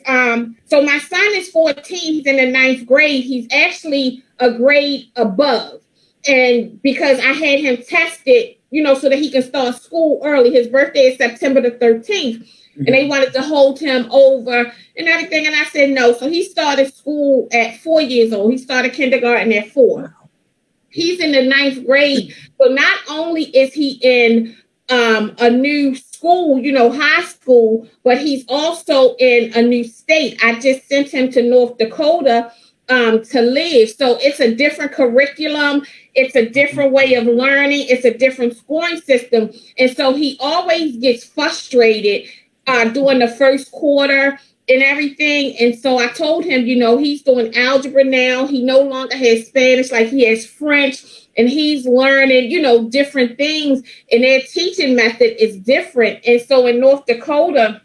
so my son is 14, he's in the 9th grade. He's actually a grade above. And because I had him tested, you know, so that he can start school early. His birthday is September the 13th. And they wanted to hold him over and everything. And I said no. So he started school at 4 years old. He started kindergarten at 4. He's in the 9th grade. So not only is he in a new school, you know, high school, but he's also in a new state. I just sent him to North Dakota to live. So it's a different curriculum. It's a different way of learning. It's a different scoring system. And so he always gets frustrated during the first quarter and everything. And so I told him, you know, he's doing algebra now. He no longer has Spanish, like he has French. And he's learning, you know, different things, and their teaching method is different. And so in North Dakota,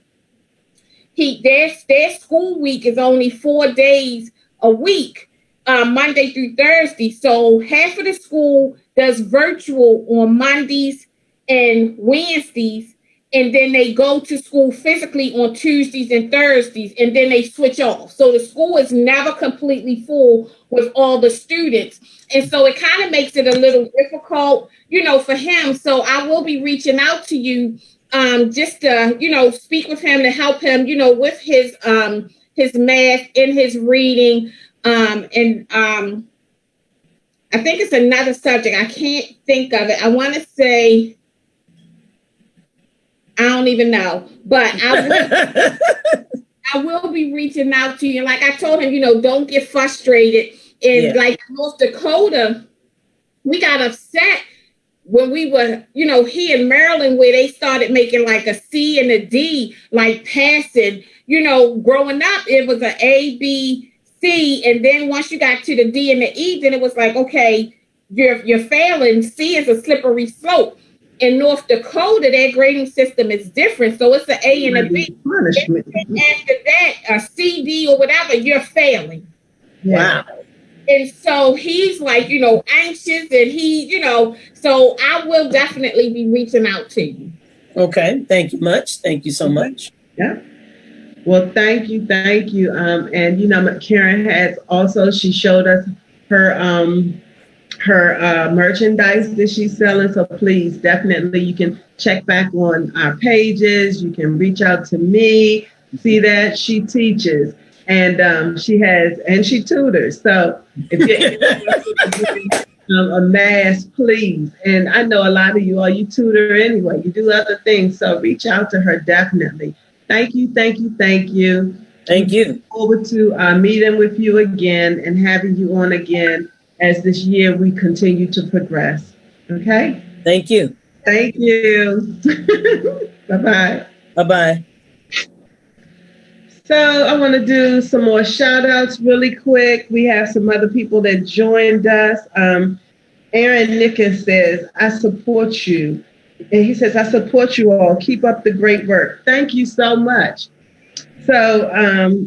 their school week is only 4 days a week, Monday through Thursday. So half of the school does virtual on Mondays and Wednesdays, and then they go to school physically on Tuesdays and Thursdays, and then they switch off. So the school is never completely full with all the students. And so it kind of makes it a little difficult, you know, for him. So I will be reaching out to you just to, you know, speak with him to help him, you know, with his math and his reading. And I think it's another subject. I can't think of it. I want to say, I don't even know, but I will be reaching out to you. Like I told him, don't get frustrated. In like North Dakota, we got upset when we were, here in Maryland, where they started making like a C and a D, like passing. Growing up, it was an A, B, C, and then once you got to the D and the E, then it was like, okay, you're failing. C is a slippery slope. In North Dakota, their grading system is different, so it's an A and a B. Punishment. After that, a C, D, or whatever, you're failing. Yeah. Wow. And so he's like, anxious, and he, so I will definitely be reaching out to you. Okay. Thank you much. Thank you so much. Yeah. Well, thank you. And Karen has also, she showed us her merchandise that she's selling. So please, definitely, you can check back on our pages. You can reach out to me. See that she teaches, and she tutors. So if you're interested a mask, please. And I know a lot of you tutor anyway. You do other things, so reach out to her definitely. Thank you. Thank you. Look forward to meeting with you again and having you on again as this year we continue to progress. Okay? Thank you. Thank you. Bye-bye. Bye-bye. So I want to do some more shout outs really quick. We have some other people that joined us. Aaron Nickens says, I support you. And he says, I support you all. Keep up the great work. Thank you so much. So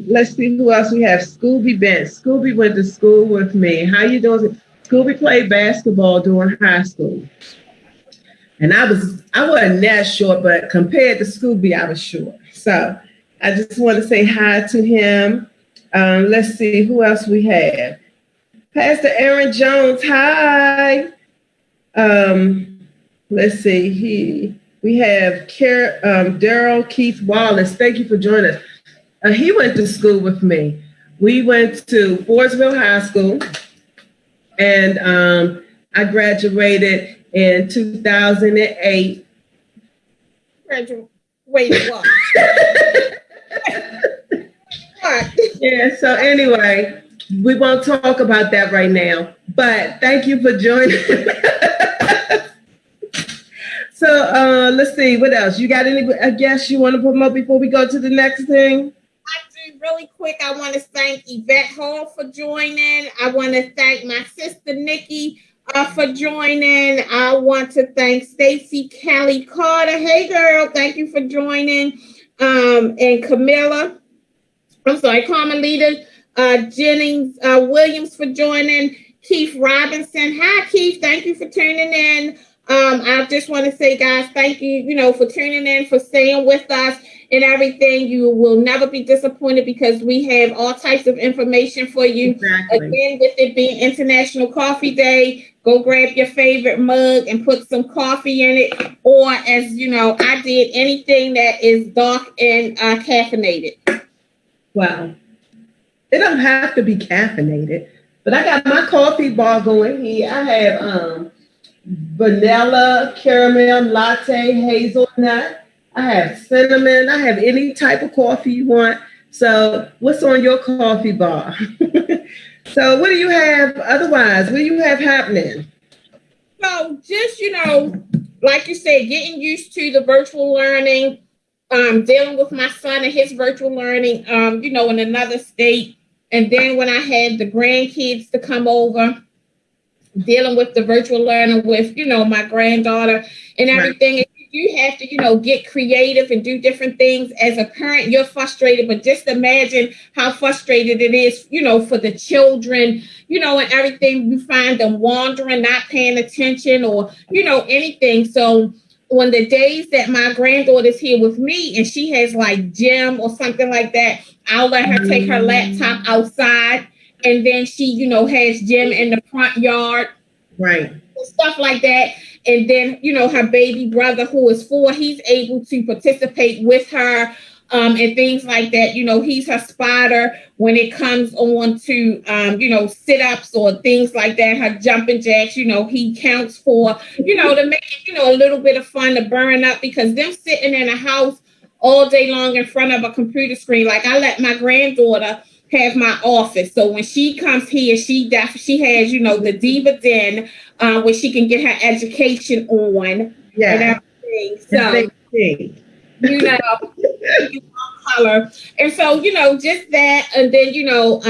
let's see who else we have. Scooby Bent. Scooby went to school with me. How you doing? Scooby played basketball during high school. And I wasn't that short, but compared to Scooby, I was short. So I just want to say hi to him. Let's see who else we have. Pastor Aaron Jones, hi. Let's see. We have Daryl Keith Wallace. Thank you for joining us. He went to school with me. We went to Fordsville High School, and I graduated in 2008. Graduated what? Yeah, so anyway, we won't talk about that right now, but thank you for joining. So let's see, what else? You got any guests you want to promote before we go to the next thing? I do really quick. I want to thank Yvette Hall for joining. I want to thank my sister Nikki for joining. I want to thank Stacy Kelly Carter. Hey girl, thank you for joining. And Carmelita Jennings Williams for joining. Keith Robinson. Hi Keith, thank you for tuning in. I just want to say, guys, thank you, for tuning in, for staying with us and everything. You will never be disappointed because we have all types of information for you. Exactly. Again, with it being International Coffee Day, go grab your favorite mug and put some coffee in it. Or as I did, anything that is dark and caffeinated. Wow. It don't have to be caffeinated, but I got my coffee bar going here. I have vanilla, caramel, latte, hazelnut. I have cinnamon. I have any type of coffee you want. So what's on your coffee bar? So what do you have otherwise? What do you have happening? So just, like you said, getting used to the virtual learning, dealing with my son and his virtual learning, in another state. And then when I had the grandkids to come over, dealing with the virtual learning with, my granddaughter and everything. Right. You have to, get creative and do different things. As a parent, you're frustrated, but just imagine how frustrated it is, for the children, and everything. You find them wandering, not paying attention or, anything. So on the days that my granddaughter's here with me and she has like gym or something like that, I'll let her take her laptop outside. And then she, has gym in the front yard. Right. Stuff like that. And then, her baby brother, who is 4, he's able to participate with her and things like that. He's her spotter when it comes on to, sit-ups or things like that, her jumping jacks, he counts for, to make it, a little bit of fun to burn up because them sitting in a house all day long in front of a computer screen. Like I let my granddaughter have my office. So when she comes here, she has, you know, the Diva Den, where she can get her education on and everything. So, you know, color. And so, you know, just that. And then, you know,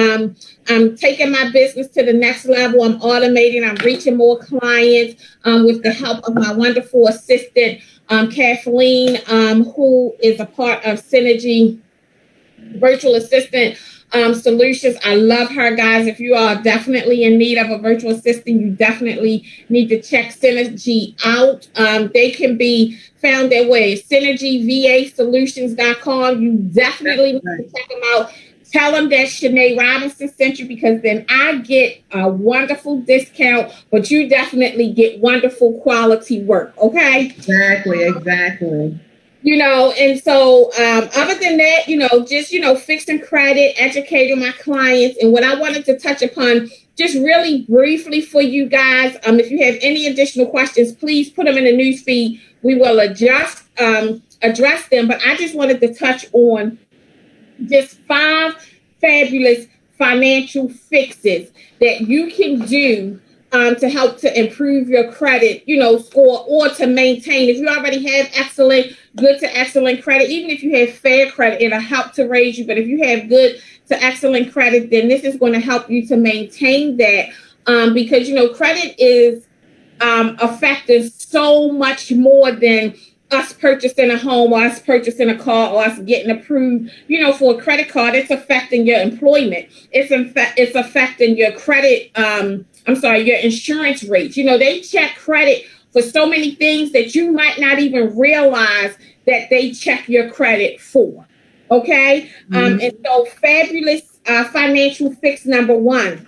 I'm taking my business to the next level. I'm automating. I'm reaching more clients with the help of my wonderful assistant, Kathleen, who is a part of Synergy Virtual Assistant Solutions. I love her, guys. If you are definitely in need of a virtual assistant, you definitely need to check Synergy out. They can be found their way, synergyvasolutions.com. You definitely need to check them out. Tell them that Shanae Robinson sent you, because then I get a wonderful discount, but you definitely get wonderful quality work. Okay. Exactly. You know, and so other than that, you know, just, you know, fixing credit, educating my clients. And what I wanted to touch upon just really briefly for you guys, if you have any additional questions, please put them in the news feed. We will address them. But I just wanted to touch on just 5 fabulous financial fixes that you can do to help to improve your credit, you know, score, or to maintain. If you already have good to excellent credit, even if you have fair credit, it'll help to raise you. But if you have good to excellent credit, then this is going to help you to maintain that, because, you know, credit is affecting so much more than us purchasing a home, or us purchasing a car, or us getting approved, you know, for a credit card. It's affecting your employment. It's affecting your credit, your insurance rates. You know, they check credit for so many things that you might not even realize that they check your credit for. Okay. And so fabulous financial fix number 1.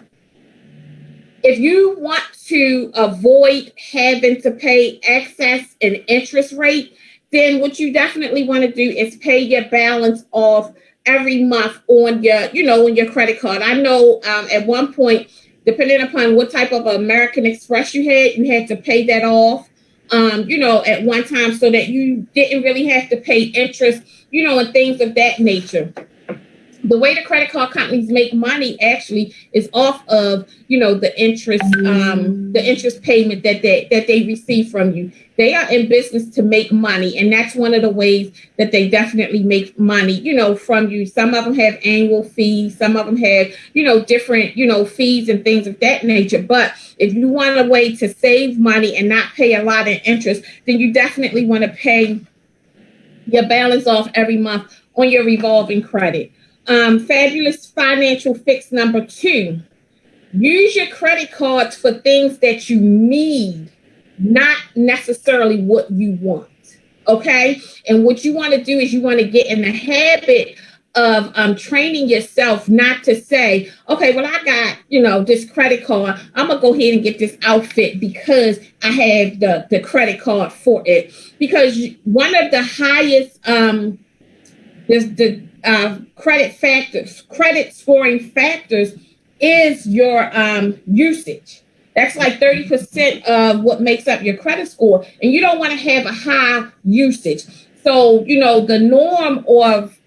If you want to avoid having to pay excess and interest rate, then what you definitely want to do is pay your balance off every month on your, you know, on your credit card. I know at one point, depending upon what type of American Express you had to pay that off, you know, at one time, so that you didn't really have to pay interest, you know, and things of that nature. The way the credit card companies make money actually is off of, you know, the interest payment that they receive from you. They are in business to make money, and that's one of the ways that they definitely make money, you know, from you. Some of them have annual fees, some of them have, you know, different, you know, fees and things of that nature. But if you want a way to save money and not pay a lot of interest, then you definitely want to pay your balance off every month on your revolving credit. Fabulous financial fix number 2. Use your credit cards for things that you need, not necessarily what you want. Okay. And what you want to do is you want to get in the habit of training yourself not to say, okay, well, I got, you know, this credit card. I'm going to go ahead and get this outfit because I have the credit card for it. Because one of the highest credit scoring factors is your usage. That's like 30% of what makes up your credit score. And you don't want to have a high usage. So, you know, the norm of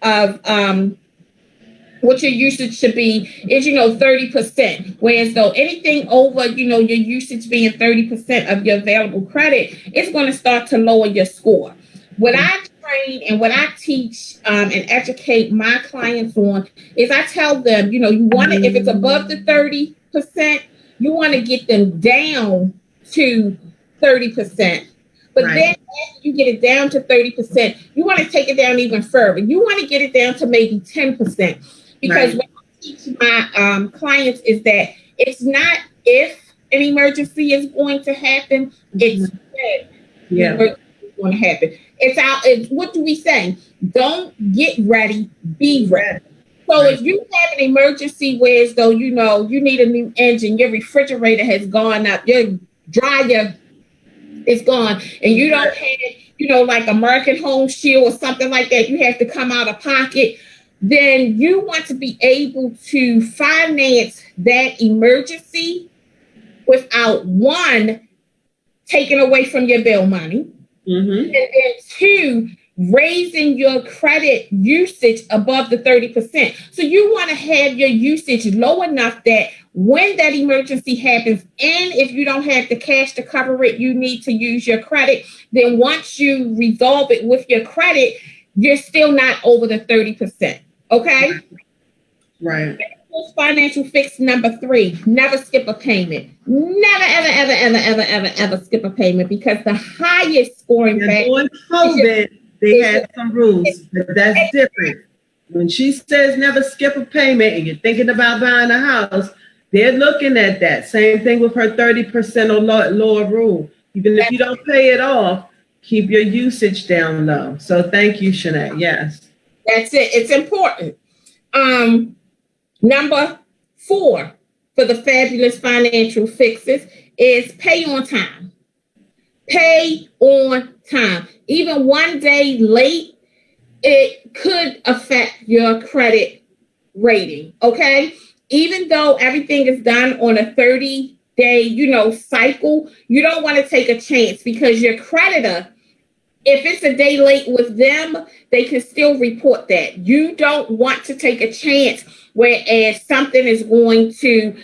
what your usage should be is, you know, 30%. Whereas though anything over, you know, your usage being 30% of your available credit, it's going to start to lower your score. What I train and what I teach and educate my clients on is I tell them, you know, you want to, if it's above the 30%, you want to get them down to 30%. But then after you get it down to 30%, you want to take it down even further. You want to get it down to maybe 10%. Because what I teach my clients is that it's not if an emergency is going to happen, it's when the emergency is going to happen. What do we say? Don't get ready, be ready. So if you have an emergency where as though, you know, you need a new engine, your refrigerator has gone up, your dryer is gone, and you don't have, you know, like American Home Shield or something like that, you have to come out of pocket, then you want to be able to finance that emergency without, 1, taking away from your bill money, and then 2, raising your credit usage above the 30%. So you want to have your usage low enough that when that emergency happens, and if you don't have the cash to cover it, you need to use your credit. Then once you resolve it with your credit, you're still not over the 30%. Okay? Right. Financial fix number 3, never skip a payment. Never, ever skip a payment, because the highest scoring factor. During COVID, they had some rules, but that's different. When she says never skip a payment and you're thinking about buying a house, they're looking at that. Same thing with her 30% or lower rule. Even if you don't pay it off, keep your usage down low. So thank you, Shanae. Yes. That's it. It's important. Number 4 for the fabulous financial fixes is pay on time. Pay on time. Even one day late, it could affect your credit rating. Okay. Even though everything is done on a 30-day, cycle, you don't want to take a chance, because your creditor, if it's a day late with them, they can still report that. You don't want to take a chance whereas something is going to,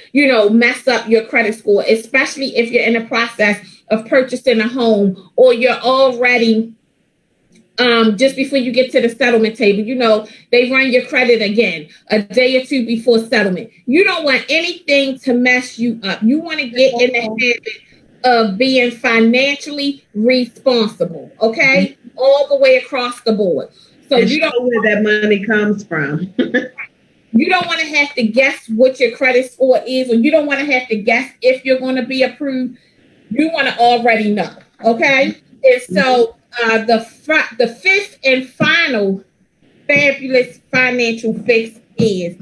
mess up your credit score, especially if you're in the process of purchasing a home, or you're already just before you get to the settlement table. They run your credit again a day or two before settlement. You don't want anything to mess you up. You want to get in the habit of being financially responsible, okay? All the way across the board. So you don't know where that money comes from. You don't want to have to guess what your credit score is, or you don't want to have to guess if you're going to be approved. You want to already know, okay? And so the 5th and final fabulous financial fix is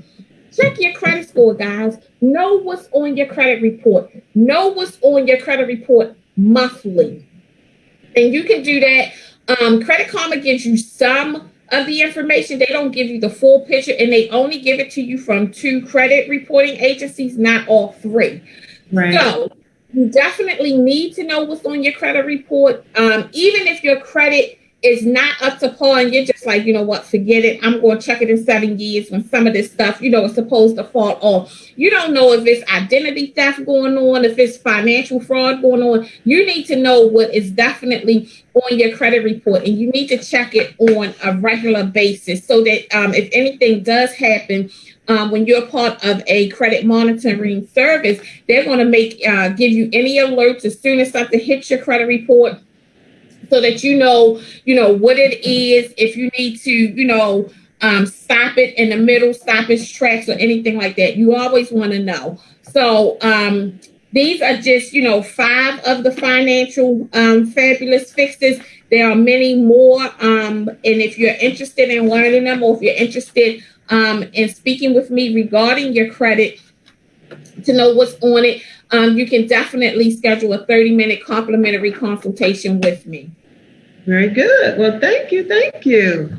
check your credit score, guys. Know what's on your credit report. Know what's on your credit report monthly. And you can do that. Credit Karma gives you some of the information. They don't give you the full picture, and they only give it to you from 2 credit reporting agencies, not all 3. Right. So you definitely need to know what's on your credit report. Even if your credit is not up to par and you're just like, forget it. I'm going to check it in 7 years, when some of this stuff, is supposed to fall off. You don't know if it's identity theft going on, if it's financial fraud going on. You need to know what is definitely on your credit report, and you need to check it on a regular basis, so that if anything does happen, when you're part of a credit monitoring service, they're going to give you any alerts as soon as something hits your credit report, so that you know what it is. If you need to, stop it in the middle, stop its tracks, or anything like that, you always want to know. So these are just, 5 of the financial fabulous fixes. There are many more. And if you're interested in learning them, or if you're interested in speaking with me regarding your credit to know what's on it, you can definitely schedule a 30-minute complimentary consultation with me. Very good. Well, thank you.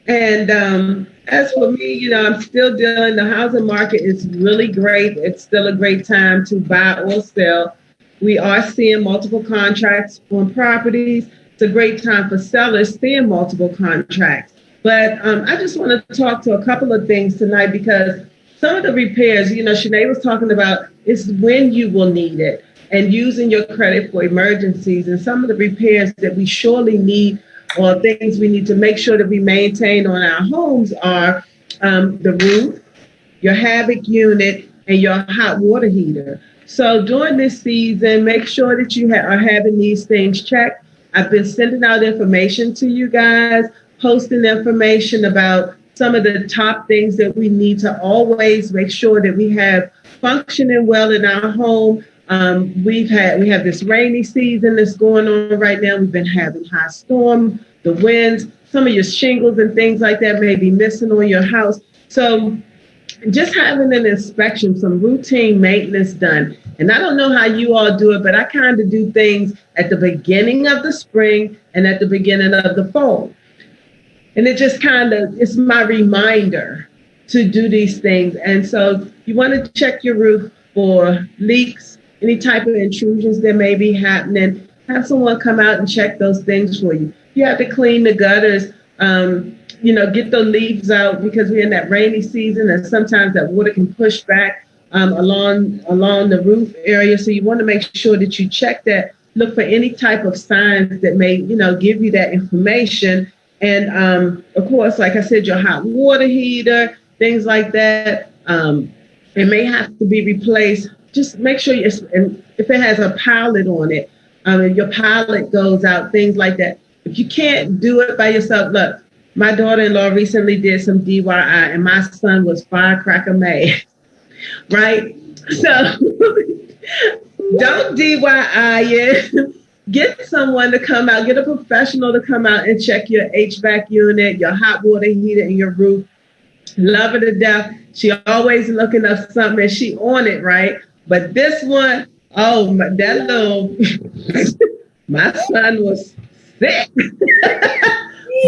And as for me, I'm still dealing. The housing market is really great. It's still a great time to buy or sell. We are seeing multiple contracts on properties. It's a great time for sellers seeing multiple contracts. But I just want to talk to a couple of things tonight, because some of the repairs, Shanae was talking about, is when you will need it, and using your credit for emergencies. And some of the repairs that we surely need, or things we need to make sure that we maintain on our homes, are the roof, your Havoc unit, and your hot water heater. So during this season, make sure that you are having these things checked. I've been sending out information to you guys, posting information about some of the top things that we need to always make sure that we have functioning well in our home. We have this rainy season that's going on right now. We've been having high storm, the winds, some of your shingles and things like that may be missing on your house. So just having an inspection, some routine maintenance done. And I don't know how you all do it, but I kind of do things at the beginning of the spring and at the beginning of the fall. And it just it's my reminder to do these things. And so you want to check your roof for leaks, any type of intrusions that may be happening. Have someone come out and check those things for you. You have to clean the gutters. Get the leaves out because we're in that rainy season, and sometimes that water can push back along the roof area. So you want to make sure that you check that. Look for any type of signs that may, give you that information. And of course, like I said, your hot water heater, things like that. It may have to be replaced. Just make sure and if it has a pilot on it, if your pilot goes out, things like that. If you can't do it by yourself, look, my daughter-in-law recently did some DIY, and my son was firecracker mad, right? So don't DIY it. Get someone to come out, get a professional to come out and check your HVAC unit, your hot water heater, and your roof. Love her to death. She always looking up something, and she on it, right? But this one, that little, my son was sick.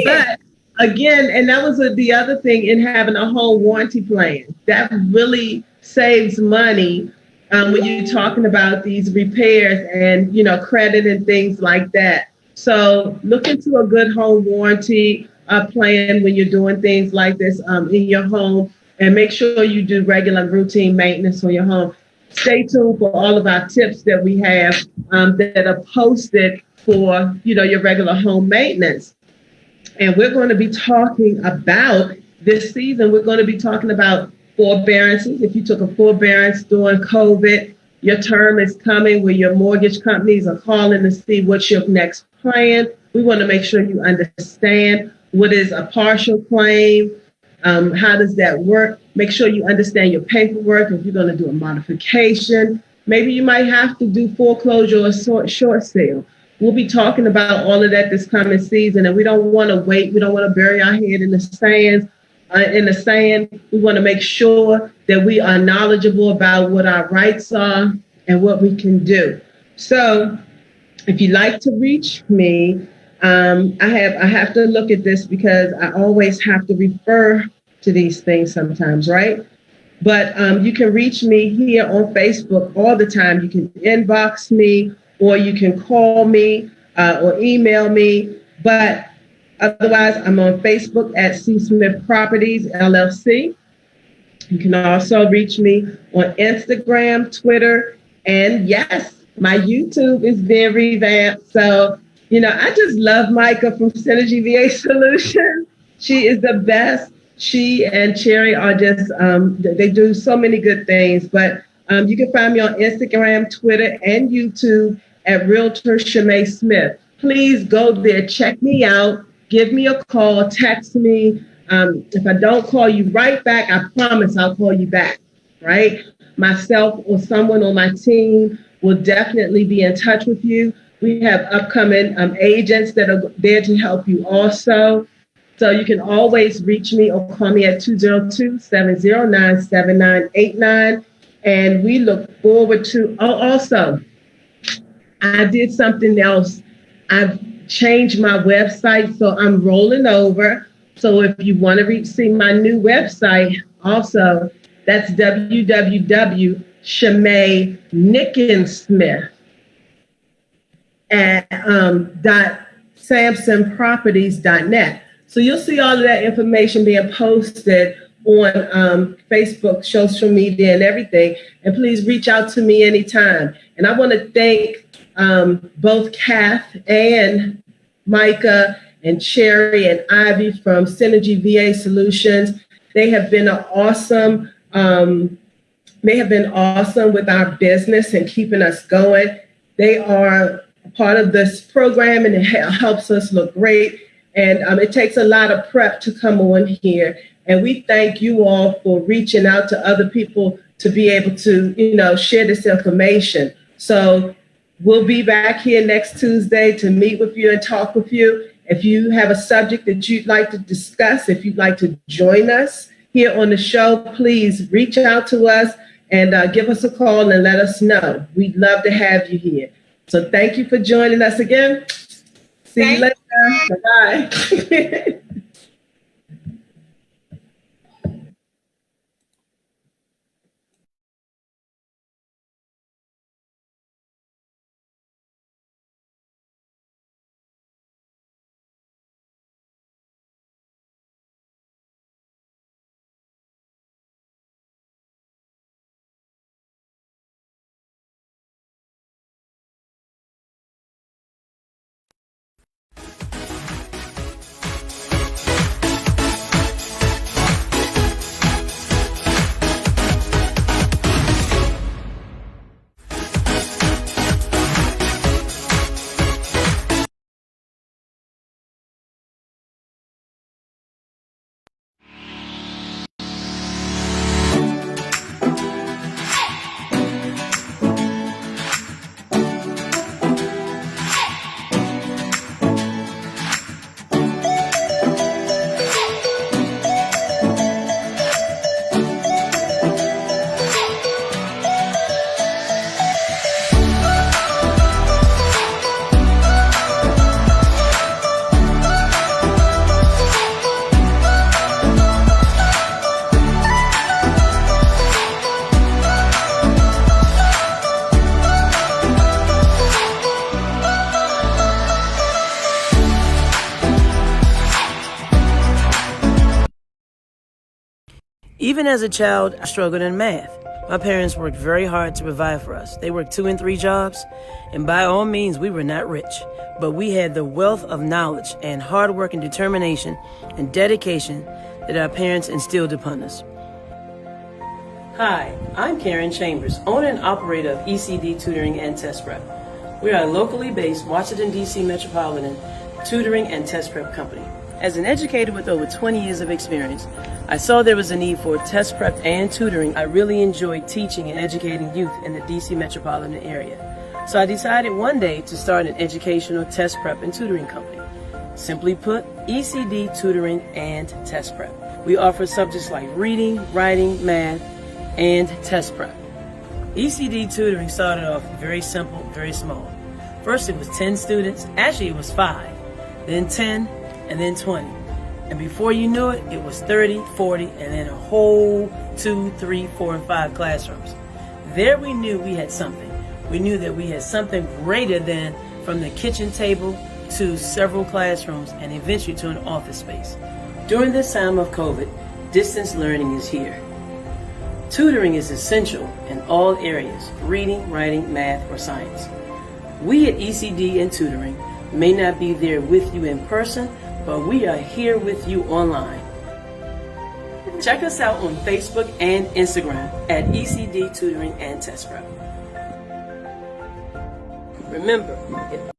But again, and that was the other thing in having a home warranty plan. That really saves money when you're talking about these repairs and, credit and things like that. So look into a good home warranty plan when you're doing things like this in your home, and make sure you do regular routine maintenance on your home. Stay tuned for all of our tips that we have that are posted for, your regular home maintenance. And we're going to be talking about this season. We're going to be talking about forbearances. If you took a forbearance during COVID, your term is coming where your mortgage companies are calling to see what's your next plan. We want to make sure you understand what is a partial claim. How does that work? Make sure you understand your paperwork. If you're going to do a modification, maybe you might have to do foreclosure or short sale. We'll be talking about all of that this coming season, and we don't want to wait. We don't want to bury our head in the sand. We want to make sure that we are knowledgeable about what our rights are and what we can do. So, if you'd like to reach me, I have to look at this because I always have to refer to these things sometimes, right? But you can reach me here on Facebook all the time. You can inbox me, or you can call me or email me. But otherwise, I'm on Facebook at C. Smith Properties, LLC. You can also reach me on Instagram, Twitter, and yes, my YouTube is being revamped. So, I just love Micah from Synergy VA Solutions. She is the best. She and Cherry are just, they do so many good things. But you can find me on Instagram, Twitter, and YouTube at Realtor Shemay Smith. Please go there, check me out, give me a call, text me. If I don't call you right back, I promise I'll call you back, right? Myself or someone on my team will definitely be in touch with you. We have upcoming agents that are there to help you also. So you can always reach me or call me at 202-709-7989. And we look forward to, also, I did something else. I've changed my website, so I'm rolling over. So if you want to see my new website, also, that's www.ShemayNickensmith at .samsonproperties.net. So you'll see all of that information being posted on Facebook, social media, and everything. And please reach out to me anytime. And I want to thank both Kath and Micah and Cherry and Ivy from Synergy VA Solutions. They have been awesome with our business and keeping us going. They are part of this program, and it helps us look great. And it takes a lot of prep to come on here. And we thank you all for reaching out to other people to be able to, share this information. So we'll be back here next Tuesday to meet with you and talk with you. If you have a subject that you'd like to discuss, if you'd like to join us here on the show, please reach out to us and give us a call and let us know. We'd love to have you here. So thank you for joining us again. See you later. Bye-bye. Even as a child, I struggled in math. My parents worked very hard to provide for us. They worked 2 and 3 jobs, and by all means, we were not rich. But we had the wealth of knowledge and hard work and determination and dedication that our parents instilled upon us. Hi, I'm Karen Chambers, owner and operator of ECD Tutoring and Test Prep. We are a locally based Washington, D.C. metropolitan tutoring and test prep company. As an educator with over 20 years of experience, I saw there was a need for test prep and tutoring. I really enjoyed teaching and educating youth in the D.C. metropolitan area. So I decided one day to start an educational test prep and tutoring company. Simply put, ECD Tutoring and Test Prep. We offer subjects like reading, writing, math, and test prep. ECD Tutoring started off very simple, very small. First it was 10 students, actually it was 5, then 10, and then 20. And before you knew it, it was 30, 40, and then a whole 2, 3, 4, and 5 classrooms. There we knew we had something. We knew that we had something greater than from the kitchen table to several classrooms and eventually to an office space. During this time of COVID, distance learning is here. Tutoring is essential in all areas, reading, writing, math, or science. We at ECD and Tutoring may not be there with you in person, but we are here with you online. Check us out on Facebook and Instagram at ECD Tutoring and Test Prep. Remember, it